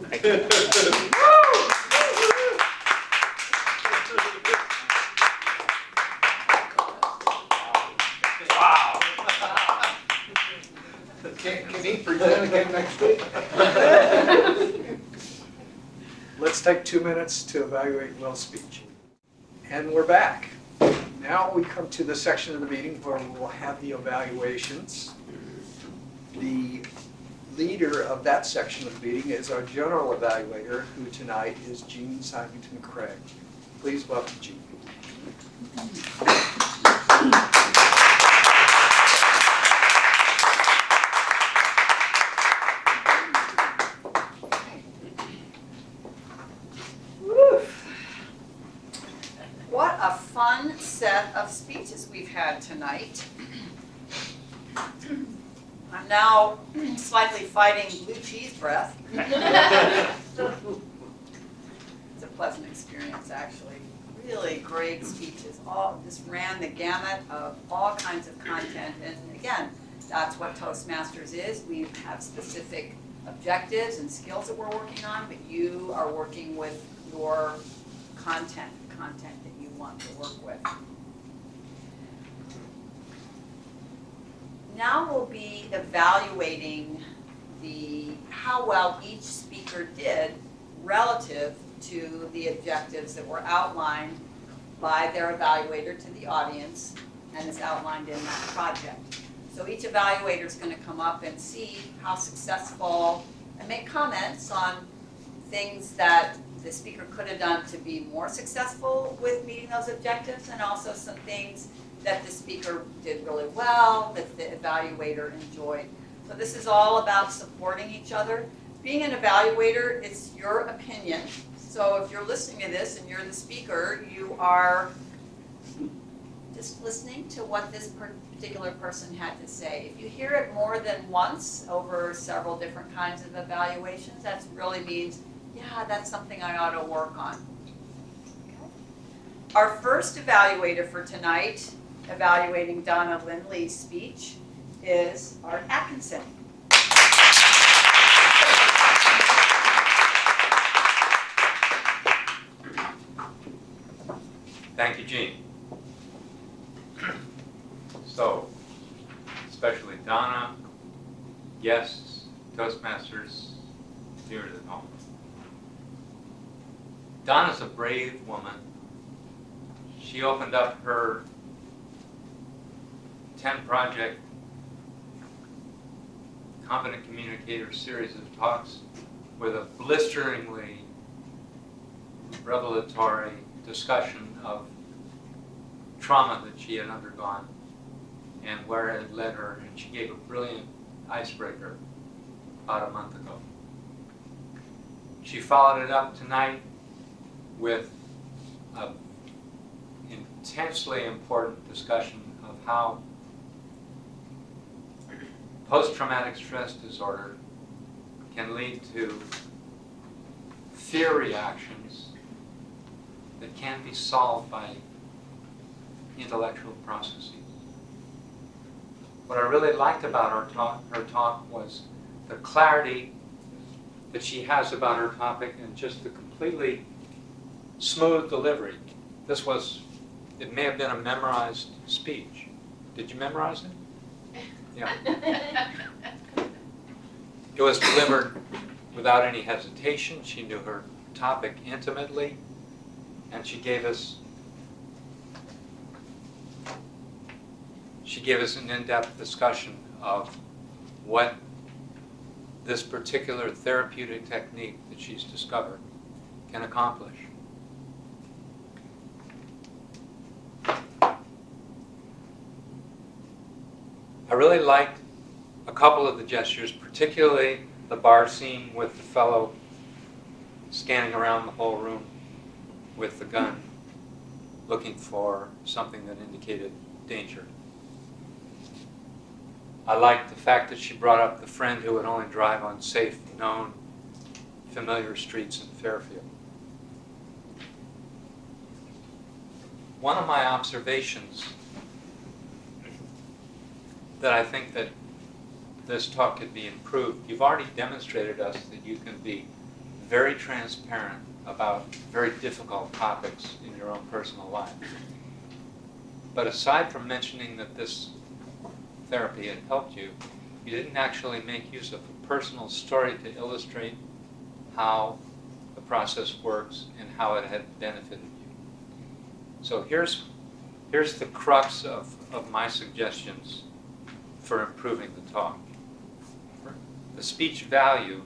Thank you. Wow. Can he present again next week? Let's take 2 minutes to evaluate Will's speech. And we're back. Now we come to the section of the meeting where we will have the evaluations. The leader of that section of the meeting is our general evaluator, who tonight is Jean Symington Craig. Please welcome Jean. What a fun set of speeches we've had tonight. I'm now slightly fighting blue cheese breath. It's a pleasant experience, actually. Really great speeches. This ran the gamut of all kinds of content. And again, that's what Toastmasters is. We have specific objectives and skills that we're working on, but you are working with your content that you want to work with. now we'll be evaluating how well each speaker did relative to the objectives that were outlined by their evaluator to the audience and is outlined in that project. So each evaluator is going to come up and see how successful and make comments on things that the speaker could have done to be more successful with meeting those objectives, and also some things that the speaker did really well, that the evaluator enjoyed. So this is all about supporting each other. Being an evaluator, it's your opinion. So if you're listening to this and you're the speaker, you are just listening to what this particular person had to say. If you hear it more than once over several different kinds of evaluations, that really means, yeah, that's something I ought to work on. Okay. Our first evaluator for tonight, evaluating Donna Lindley's speech, is Art Atkinson. Thank you, Jean. So, especially Donna, guests, Toastmasters, viewers at home. Donna's a brave woman. She opened up her 10-project Competent Communicator series of talks with a blisteringly revelatory discussion of trauma that she had undergone and where it had led her, and she gave a brilliant icebreaker about a month ago. She followed it up tonight with an intensely important discussion of how post-traumatic stress disorder can lead to fear reactions that can be solved by intellectual processes. What I really liked about her talk was the clarity that she has about her topic and just the completely smooth delivery. It may have been a memorized speech. Did you memorize it? Yeah. It was delivered without any hesitation. She knew her topic intimately, and she gave us an in-depth discussion of what this particular therapeutic technique that she's discovered can accomplish. I really liked a couple of the gestures, particularly the bar scene with the fellow scanning around the whole room with the gun, looking for something that indicated danger. I liked the fact that she brought up the friend who would only drive on safe, known, familiar streets in Fairfield. One of my observations that I think that this talk could be improved, you've already demonstrated us that you can be very transparent about very difficult topics in your own personal life. But aside from mentioning that this therapy had helped you, you didn't actually make use of a personal story to illustrate how the process works and how it had benefited you. So here's the crux of my suggestions for improving the talk. The speech value,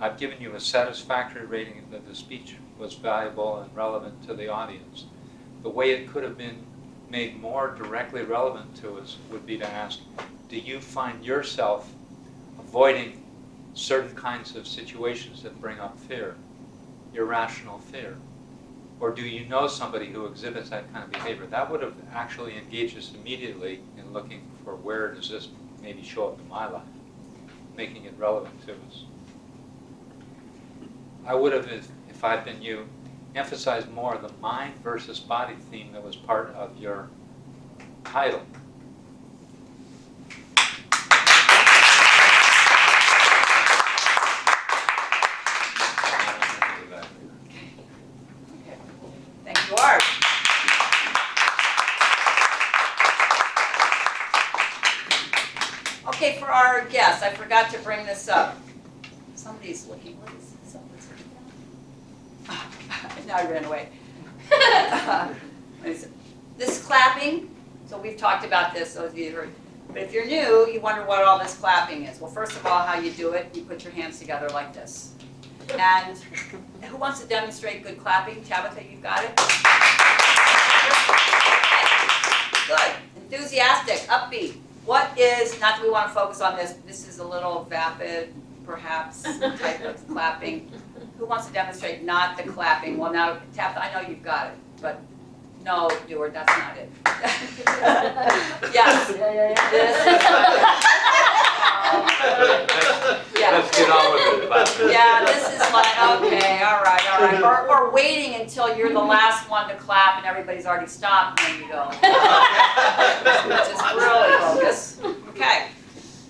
I've given you a satisfactory rating that the speech was valuable and relevant to the audience. The way it could have been made more directly relevant to us would be to ask, do you find yourself avoiding certain kinds of situations that bring up fear, irrational fear? Or do you know somebody who exhibits that kind of behavior? That would have actually engaged us immediately in looking for where does this maybe show up in my life, making it relevant to us. I would have, if I'd been you, emphasized more the mind versus body theme that was part of your title. Thank you, Art. Okay, for our guests, I forgot to bring this up. Somebody's looking, what is somebody's looking? Now I ran away. What is it? This clapping, so we've talked about this, those of you who heard. But if you're new, you wonder what all this clapping is. Well, first of all, how you do it, you put your hands together like this. And who wants to demonstrate good clapping? Tabitha, you've got it? Good. Enthusiastic, upbeat. What is, not that we want to focus on this, this is a little vapid, perhaps, type of clapping. Who wants to demonstrate not the clapping? Well, now, Tabitha, I know you've got it, but no, Dewar, that's not it. Yes. Let's get on with it. Bob. Yeah, this is like, okay, all right. Or waiting until you're the last one to clap and everybody's already stopped and you go. Which is really bogus. Okay.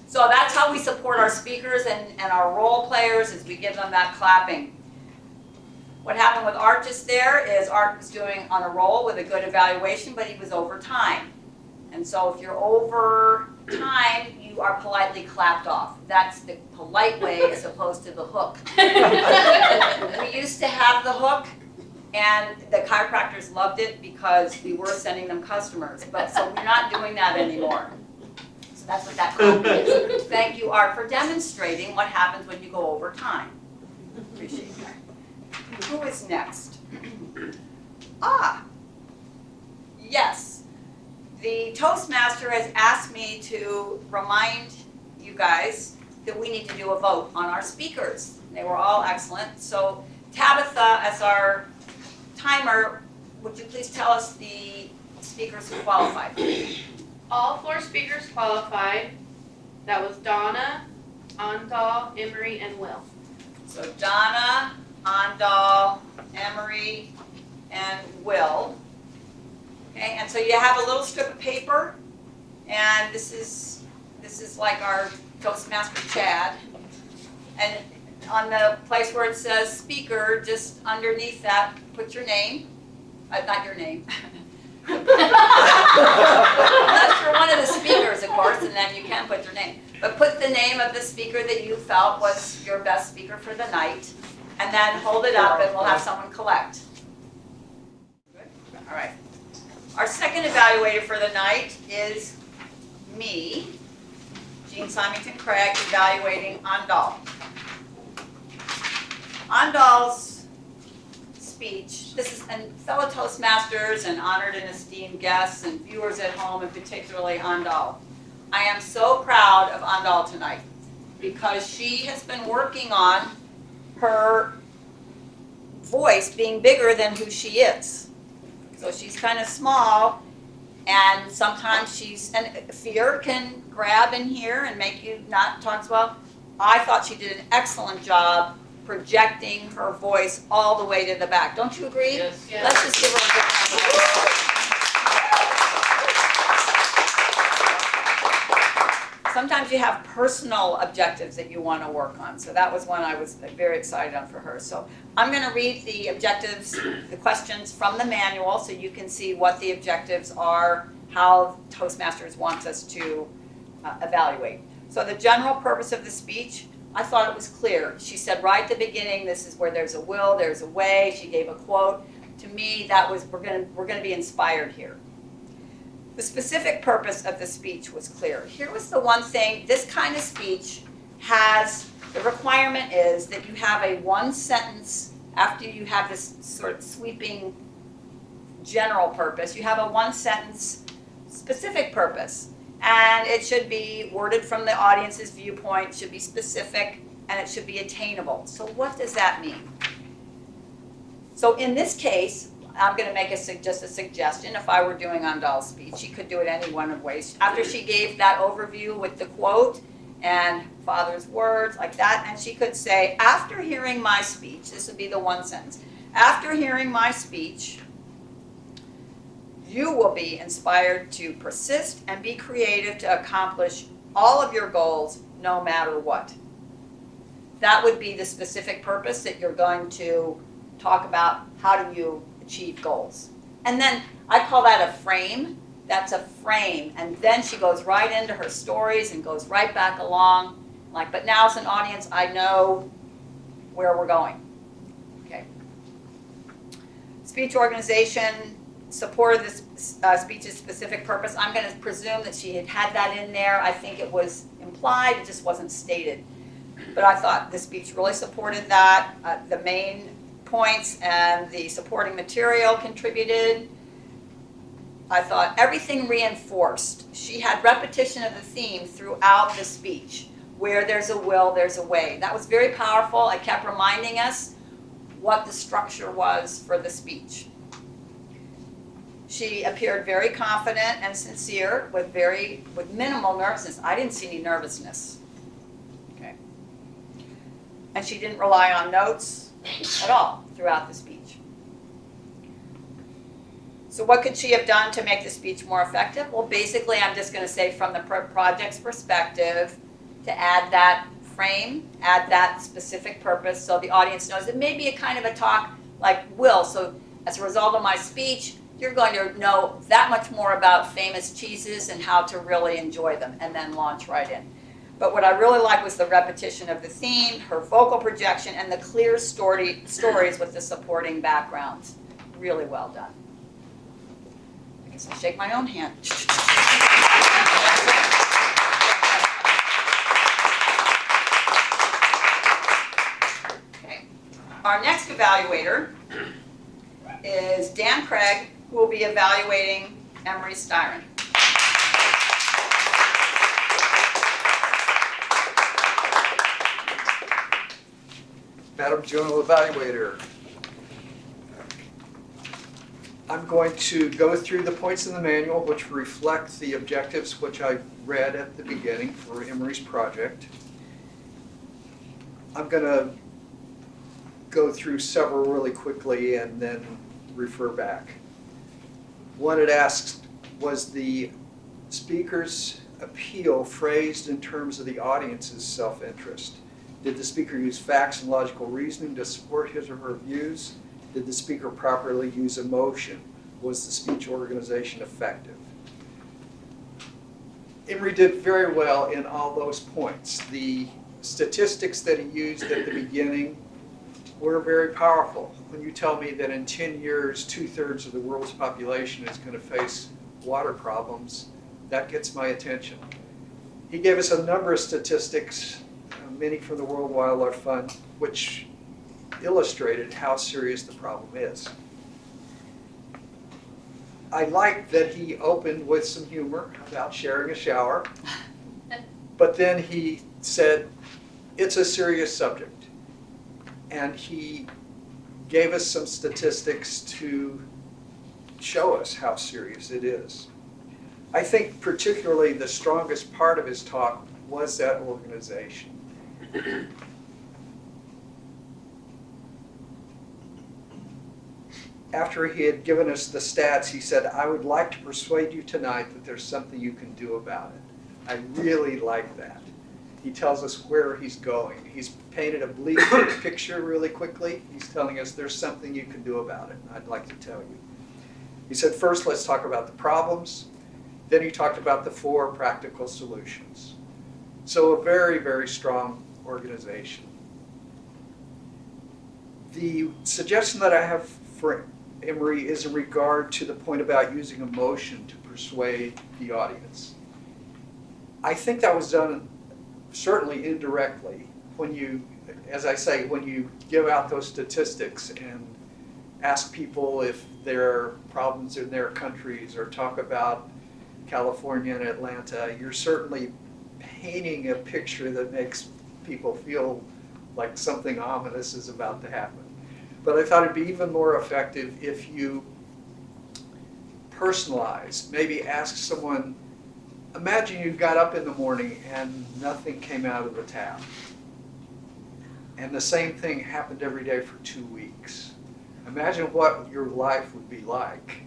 So that's how we support our speakers and our role players is we give them that clapping. What happened with Art just there is Art was doing on a roll with a good evaluation, but he was over time. And so if you're over time, you are politely clapped off. That's the polite way as opposed to the hook. We used to have the hook, and the chiropractors loved it because we were sending them customers. But so we're not doing that anymore. So that's what that clap is. Thank you, Art, for demonstrating what happens when you go over time. Appreciate that. Who is next? Yes. The Toastmaster has asked me to remind you guys that we need to do a vote on our speakers. They were all excellent. So Tabitha, as our timer, would you please tell us the speakers who qualified? All 4 speakers qualified. That was Donna, Andal, Emery, and Will. So Donna, Andal, Emery, and Will. Okay, and so you have a little strip of paper, and this is like our Toastmaster Chad. And on the place where it says speaker, just underneath that, put your name. Not your name. Unless you're one of the speakers, of course, and then you can put your name. But put the name of the speaker that you felt was your best speaker for the night, and then hold it up and we'll have someone collect. Good? All right. Our second evaluator for the night is me, Jean Symington Craig, evaluating Andal. Andal's speech, this is and fellow Toastmasters and honored and esteemed guests and viewers at home, and particularly Andal. I am so proud of Andal tonight because she has been working on her voice being bigger than who she is. So she's kind of small, and sometimes and fear can grab in here and make you not talk as well. I thought she did an excellent job projecting her voice all the way to the back. Don't you agree? Yes. Yes. Let's just give her a good round of applause. Sometimes you have personal objectives that you want to work on. So that was one I was very excited on for her. So I'm going to read the objectives, the questions from the manual so you can see what the objectives are, how Toastmasters wants us to evaluate. So the general purpose of the speech, I thought it was clear. She said right at the beginning, this is where there's a will, there's a way. She gave a quote. To me, that was, we're going to be inspired here. The specific purpose of the speech was clear. Here was the one thing, this kind of speech has, the requirement is that you have a one sentence, after you have this sort of sweeping general purpose, you have a one sentence specific purpose. And it should be worded from the audience's viewpoint, should be specific, and it should be attainable. So what does that mean? So in this case, I'm going to make just a suggestion. If I were doing Andal's speech, she could do it any one of ways. After she gave that overview with the quote and Father's words like that, and she could say, after hearing my speech, this would be the one sentence, after hearing my speech, you will be inspired to persist and be creative to accomplish all of your goals no matter what. That would be the specific purpose that you're going to talk about. How do you achieve goals? And then I call that a frame. That's a frame. And then she goes right into her stories and goes right back along. Like, but now as an audience, I know where we're going. Okay. Speech organization, support of this speech's specific purpose. I'm going to presume that she had that in there. I think it was implied, it just wasn't stated. But I thought the speech really supported that. The main points and the supporting material contributed. I thought everything reinforced. She had repetition of the theme throughout the speech. Where there's a will, there's a way. That was very powerful. It kept reminding us what the structure was for the speech. She appeared very confident and sincere with minimal nervousness. I didn't see any nervousness. Okay. And she didn't rely on notes at all throughout the speech. So what could she have done to make the speech more effective? Well, basically, I'm just going to say from the project's perspective, to add that frame, add that specific purpose so the audience knows it may be a kind of a talk like will. So as a result of my speech, you're going to know that much more about famous cheeses and how to really enjoy them, and then launch right in. But what I really liked was the repetition of the theme, her vocal projection, and the clear stories with the supporting backgrounds. Really well done. I guess I'll shake my own hand. Okay. Our next evaluator is Dan Craig, who will be evaluating Emery Styron. Madam General Evaluator, I'm going to go through the points in the manual which reflect the objectives which I read at the beginning for Emery's project. I'm going to go through several really quickly and then refer back. One it asks, was the speaker's appeal phrased in terms of the audience's self-interest? Did the speaker use facts and logical reasoning to support his or her views? Did the speaker properly use emotion? Was the speech organization effective? Emery did very well in all those points. The statistics that he used at the beginning were very powerful. When you tell me that in 10 years, 2/3 of the world's population is going to face water problems, that gets my attention. He gave us a number of statistics, many from the World Wildlife Fund, which illustrated how serious the problem is. I liked that he opened with some humor about sharing a shower, but then he said, it's a serious subject. And he gave us some statistics to show us how serious it is. I think particularly the strongest part of his talk was that organization. After he had given us the stats, he said, I would like to persuade you tonight that there's something you can do about it. I really like that. He tells us where he's going. He's painted a bleak picture really quickly. He's telling us there's something you can do about it. I'd like to tell you. He said, first, let's talk about the problems. Then he talked about the 4 practical solutions. So a very, very strong organization. The suggestion that I have for Emery is in regard to the point about using emotion to persuade the audience. I think that was done certainly indirectly when you, as I say, when you give out those statistics and ask people if there are problems in their countries or talk about California and Atlanta, you're certainly painting a picture that makes people feel like something ominous is about to happen. But I thought it'd be even more effective if you personalize, maybe ask someone, imagine you got up in the morning and nothing came out of the tap. And the same thing happened every day for 2 weeks. Imagine what your life would be like.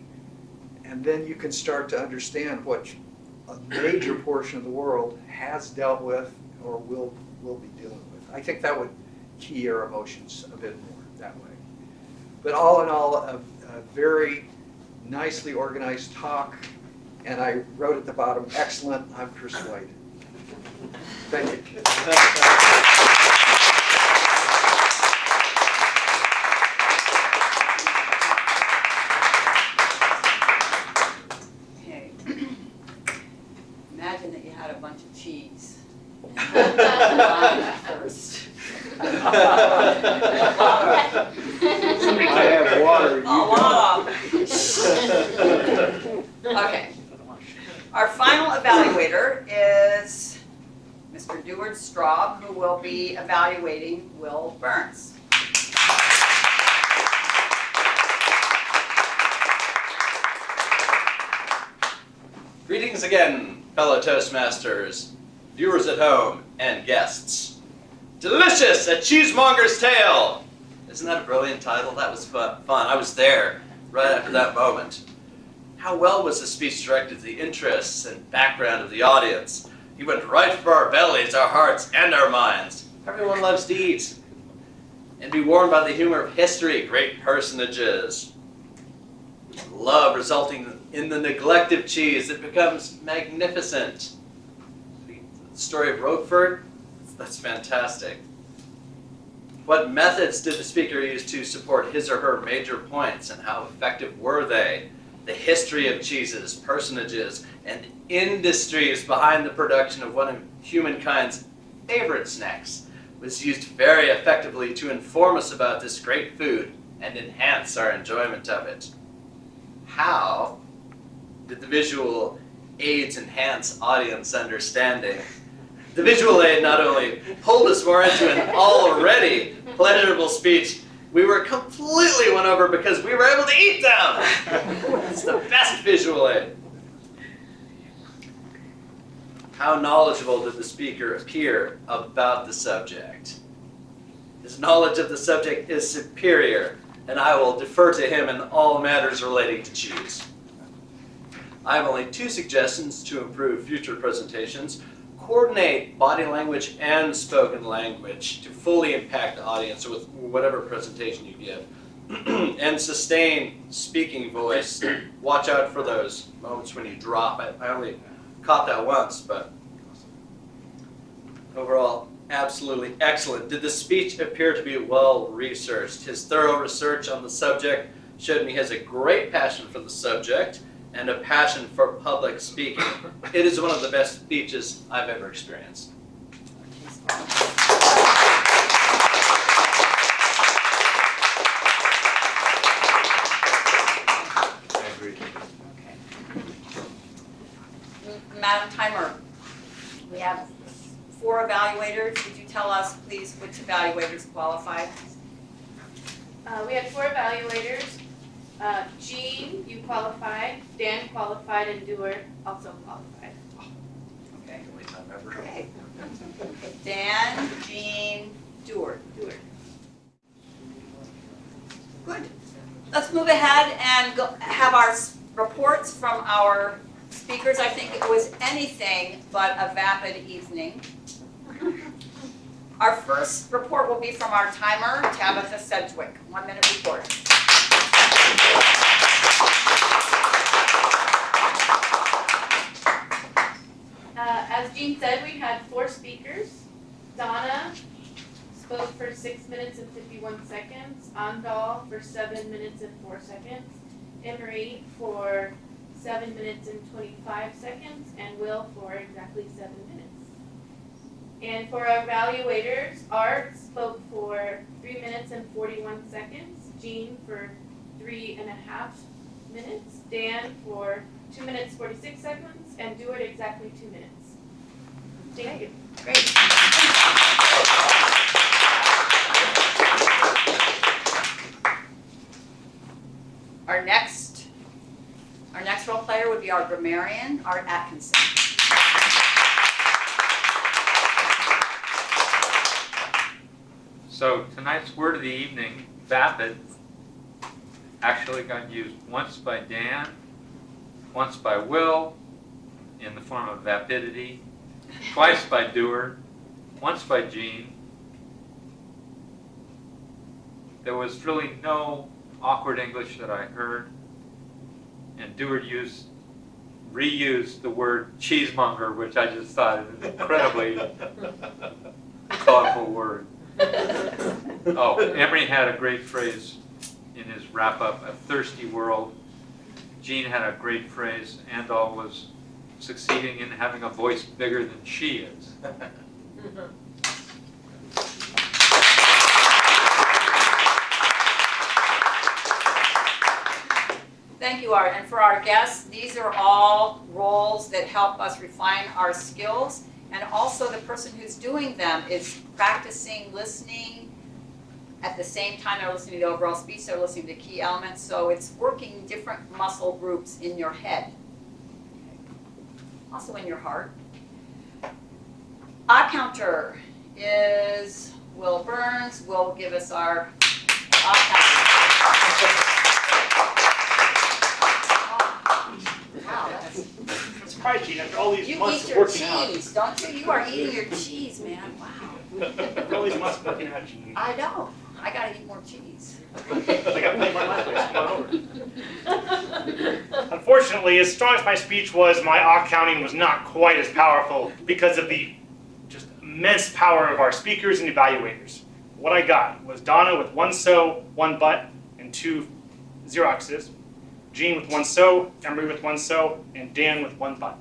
And then you can start to understand what a major portion of the world has dealt with or will be dealing with. I think that would key your emotions a bit more that way. But all in all, a very nicely organized talk. and I wrote at the bottom, excellent, I'm persuaded. Thank you. Okay. Imagine that you had a bunch of cheese. First. I have water, you don't. Okay. Our final evaluator is Mr. Deward Straub, who will be evaluating Will Burns. Greetings again, fellow Toastmasters, viewers at home, and guests. Delicious, A Cheesemonger's Tale! Isn't that a brilliant title? That was fun. I was there right after that moment. How well was the speech directed to the interests and background of the audience? He went right for our bellies, our hearts, and our minds. Everyone loves to eat and be warmed by the humor of history, great personages. Love resulting in the neglect of cheese that becomes magnificent. The story of Roquefort, that's fantastic. What methods did the speaker use to support his or her major points, and how effective were they? The history of cheeses, personages, and industries behind the production of one of humankind's favorite snacks was used very effectively to inform us about this great food and enhance our enjoyment of it. How did the visual aids enhance audience understanding? The visual aid not only pulled us more into an already pleasurable speech, we were completely won over because we were able to eat them! It's the best visual aid. How knowledgeable did the speaker appear about the subject? His knowledge of the subject is superior, and I will defer to him in all matters relating to cheese. I have only 2 suggestions to improve future presentations. Coordinate body language and spoken language to fully impact the audience with whatever presentation you give. And sustain speaking voice. Watch out for those moments when you drop. I only caught that once, but overall, absolutely excellent. Did the speech appear to be well researched? His thorough research on the subject showed me he has a great passion for the subject and a passion for public speaking. It is one of the best speeches I've ever experienced. I agree. Madam Timer, we have 4 evaluators. Could you tell us, please, which evaluators qualified? We had 4 evaluators. Jean, you qualified. Dan qualified, and Dewar also qualified. Okay. Only time ever. Okay. Dan, Jean, Dewar. Good. Let's move ahead and have our reports from our speakers. I think it was anything but a vapid evening. Our first report will be from our timer, Tabitha Sedgwick. 1-minute report. As Jean said, we had 4 speakers. Donna spoke for 6 minutes and 51 seconds. Andal for 7 minutes and 4 seconds. Emery for 7 minutes and 25 seconds. And Will for exactly 7 minutes. And for our evaluators, Art spoke for 3 minutes and 41 seconds. Jean for 3.5 minutes. Dan for 2 minutes 46 seconds. And Dewar exactly 2 minutes. Thank you. Great. Our next role player would be our grammarian, Art Atkinson. So tonight's word of the evening, vapid, actually got used once by Dan, once by Will, in the form of vapidity, twice by Dewar, once by Jean. There was really no awkward English that I heard, and Dewar used reused the word cheesemonger, which I just thought is an incredibly thoughtful word. Oh, Emery had a great phrase in his wrap-up, a thirsty world. Jean had a great phrase, Andal was succeeding in having a voice bigger than she is. Thank you, Art. And for our guests, these are all roles that help us refine our skills. And also the person who's doing them is practicing listening. At the same time they're listening to the overall speech, they're listening to key elements. So it's working different muscle groups in your head. Also in your heart. Odd counter is Will Burns. Will give us our odd counter. Wow, that's... I'm surprised, Jean, after all these You months eat of your working out. cheese, don't you? You are eating your cheese, man. Wow. After all these months of working out, Jean. I know. I gotta eat more cheese. I got plenty more in my place. Come on over. Unfortunately, as strong as my speech was, my ah counting was not quite as powerful because of the just immense power of our speakers and evaluators. What I got was Donna with 1 so, 1 but, and 2 Xeroxes. Jean with 1 so, Emery with 1 so, and Dan with 1 but.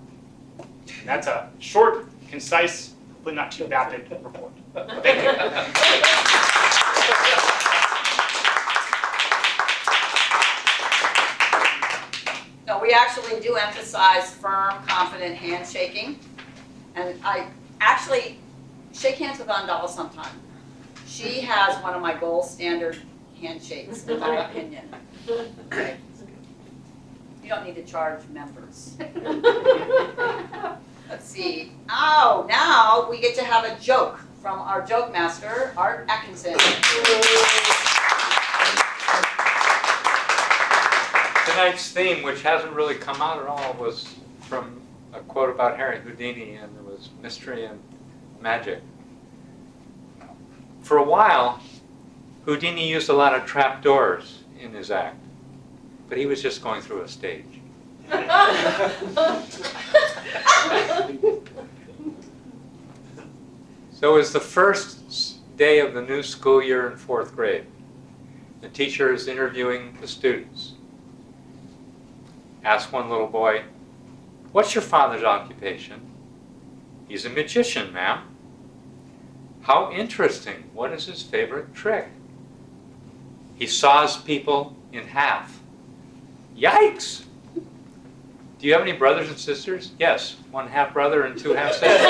And that's a short, concise, hopefully not too vapid report. Thank you. No, we actually do emphasize firm, confident handshaking. And I actually shake hands with Andal sometime. She has one of my gold standard handshakes, in my opinion. Okay. You don't need to charge members. Let's see. Oh, now we get to have a joke from our joke master, Art Atkinson. Tonight's theme, which hasn't really come out at all, was from a quote about Harry Houdini, and it was mystery and magic. For a while, Houdini used a lot of trapdoors in his act, but he was just going through a stage. So it was the first day of the new school year in 4th grade. The teacher is interviewing the students. Asked one little boy, "What's your father's occupation?" "He's a magician, ma'am." "How interesting. What is his favorite trick?" "He saws people in half." Yikes! "Do you have any brothers and sisters?" "Yes, 1 half brother and 2 half sisters."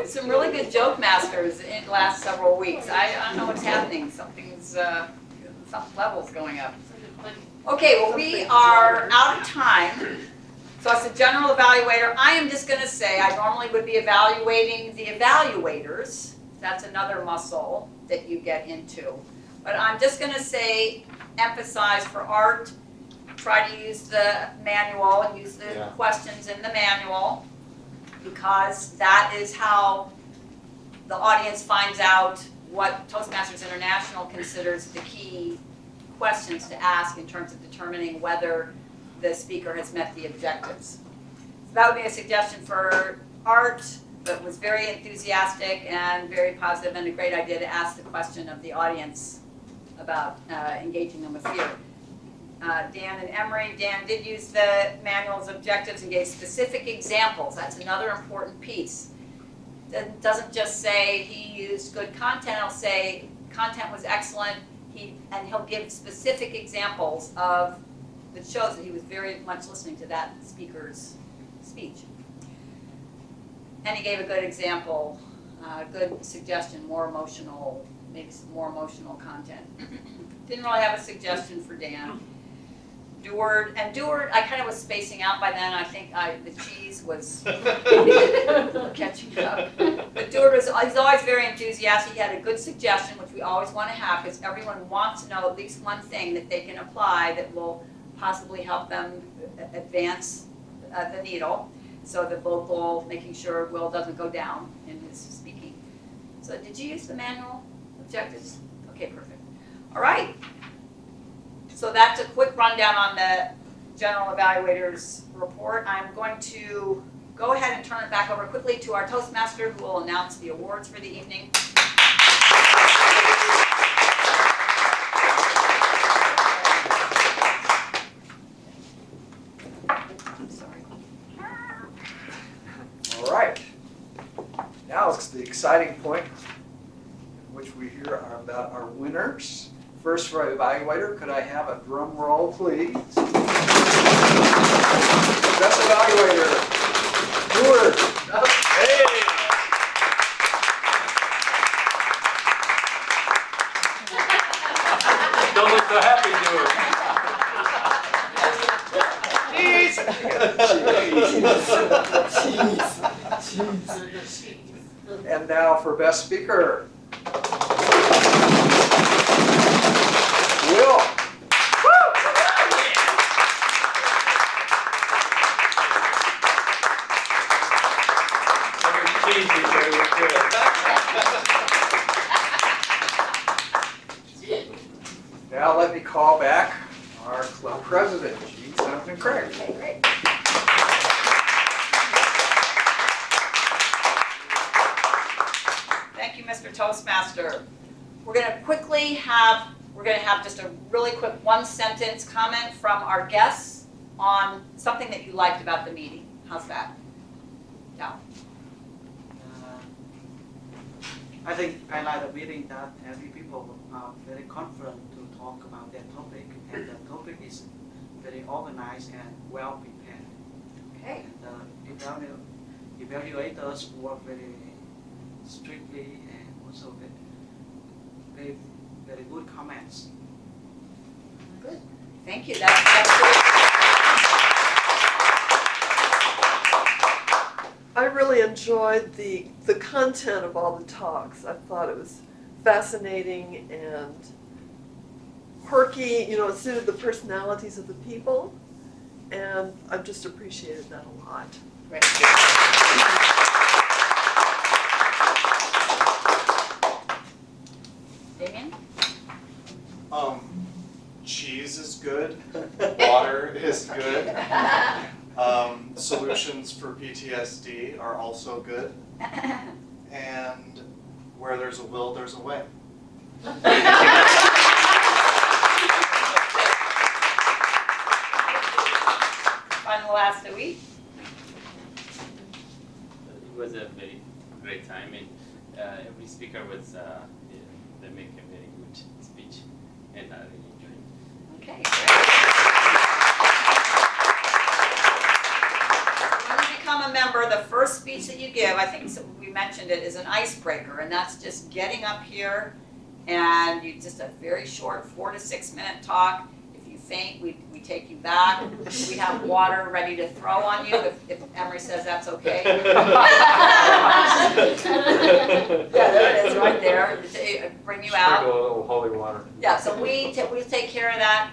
Some really good joke masters in the last several weeks. I don't know what's happening. Some levels going up. Okay, well, we are out of time. So as a general evaluator, I am just going to say I normally would be evaluating the evaluators. That's another muscle that you get into. But I'm just going to say, emphasize for Art, try to use the manual and use the questions in the manual, because that is how the audience finds out what Toastmasters International considers the key questions to ask in terms of determining whether the speaker has met the objectives. So that would be a suggestion for Art, but was very enthusiastic and very positive, and a great idea to ask the question of the audience about engaging them with fear. Dan and Emery, Dan did use the manual's objectives and gave specific examples. That's another important piece. It doesn't just say he used good content, it'll say content was excellent, and he'll give specific examples of that shows that he was very much listening to that speaker's speech. And he gave a good example, good suggestion, more emotional, maybe some more emotional content. Didn't really have a suggestion for Dan. Deward, I kind of was spacing out by then. I think the cheese was catching up. But Deward he's always very enthusiastic. He had a good suggestion, which we always want to have, because everyone wants to know at least one thing that they can apply that will possibly help them advance the needle. So the vocal, making sure Will doesn't go down in his speaking. So did you use the manual objectives? Okay, perfect. All right. So that's a quick rundown on the general evaluator's report. I'm going to go ahead and turn it back over quickly to our Toastmaster, who will announce the awards for the evening. I'm sorry. All right. Now it's the exciting point in which we hear about our winners. First for our evaluator, could I have a drum roll, please? Best evaluator, Stewart. Hey. Don't look so happy, And now for best speaker. Will. Now let me call back our club president, Jean Symington Craig. Okay, great. Thank you, Mr. Toastmaster. We're going to have just a really quick one-sentence comment from our guests on something that you liked about the meeting. How's that? Yeah. I think I like the meeting that every people are very confident to talk about their topic, and the topic is very organized and well prepared. Okay. And the evaluators work very strictly and also very, very good comments. Good. Thank you. That's great. I really enjoyed the content of all the talks. I thought it was fascinating and quirky, it suited the personalities of the people, and I've just appreciated that a lot. Great. Damien? Cheese is good. Water is good. Solutions for PTSD are also good. And where there's a will, there's a way. Final last week. It was a very great time, and every speaker was they make a very good speech, and I really enjoyed it. Okay, great. When you become a member, the first speech that you give, I think we mentioned it, is an icebreaker, and that's just getting up here and you just a very short 4 to 6 minute talk. If you faint, we take you back. We have water ready to throw on you if Emery says that's okay. Yeah, there it is, right there. Bring you out. Sprinkle a little holy water. Yeah, so we take care of that.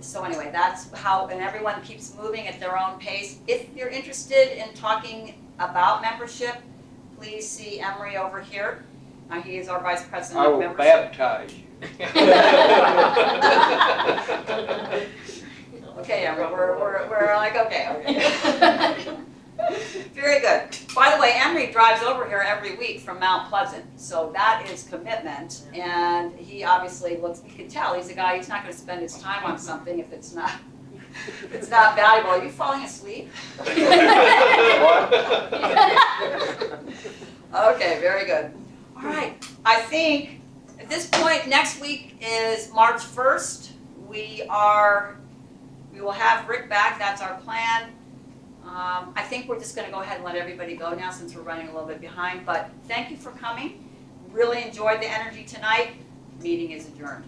So anyway, that's how, and everyone keeps moving at their own pace. If you're interested in talking about membership, please see Emery over here. He is our Vice President of Membership. baptize you. Okay, Emery, we're like, okay. Very good. By the way, Emery drives over here every week from Mount Pleasant, so that is commitment. And he obviously looks, you can tell, he's a guy, he's not going to spend his time on something if it's not valuable. Are you falling asleep? Okay, very good. All right, I think at this point, next week is March 1st. We will have Rick back, that's our plan. I think we're just going to go ahead and let everybody go now since we're running a little bit behind, but thank you for coming. Really enjoyed the energy tonight. Meeting is adjourned.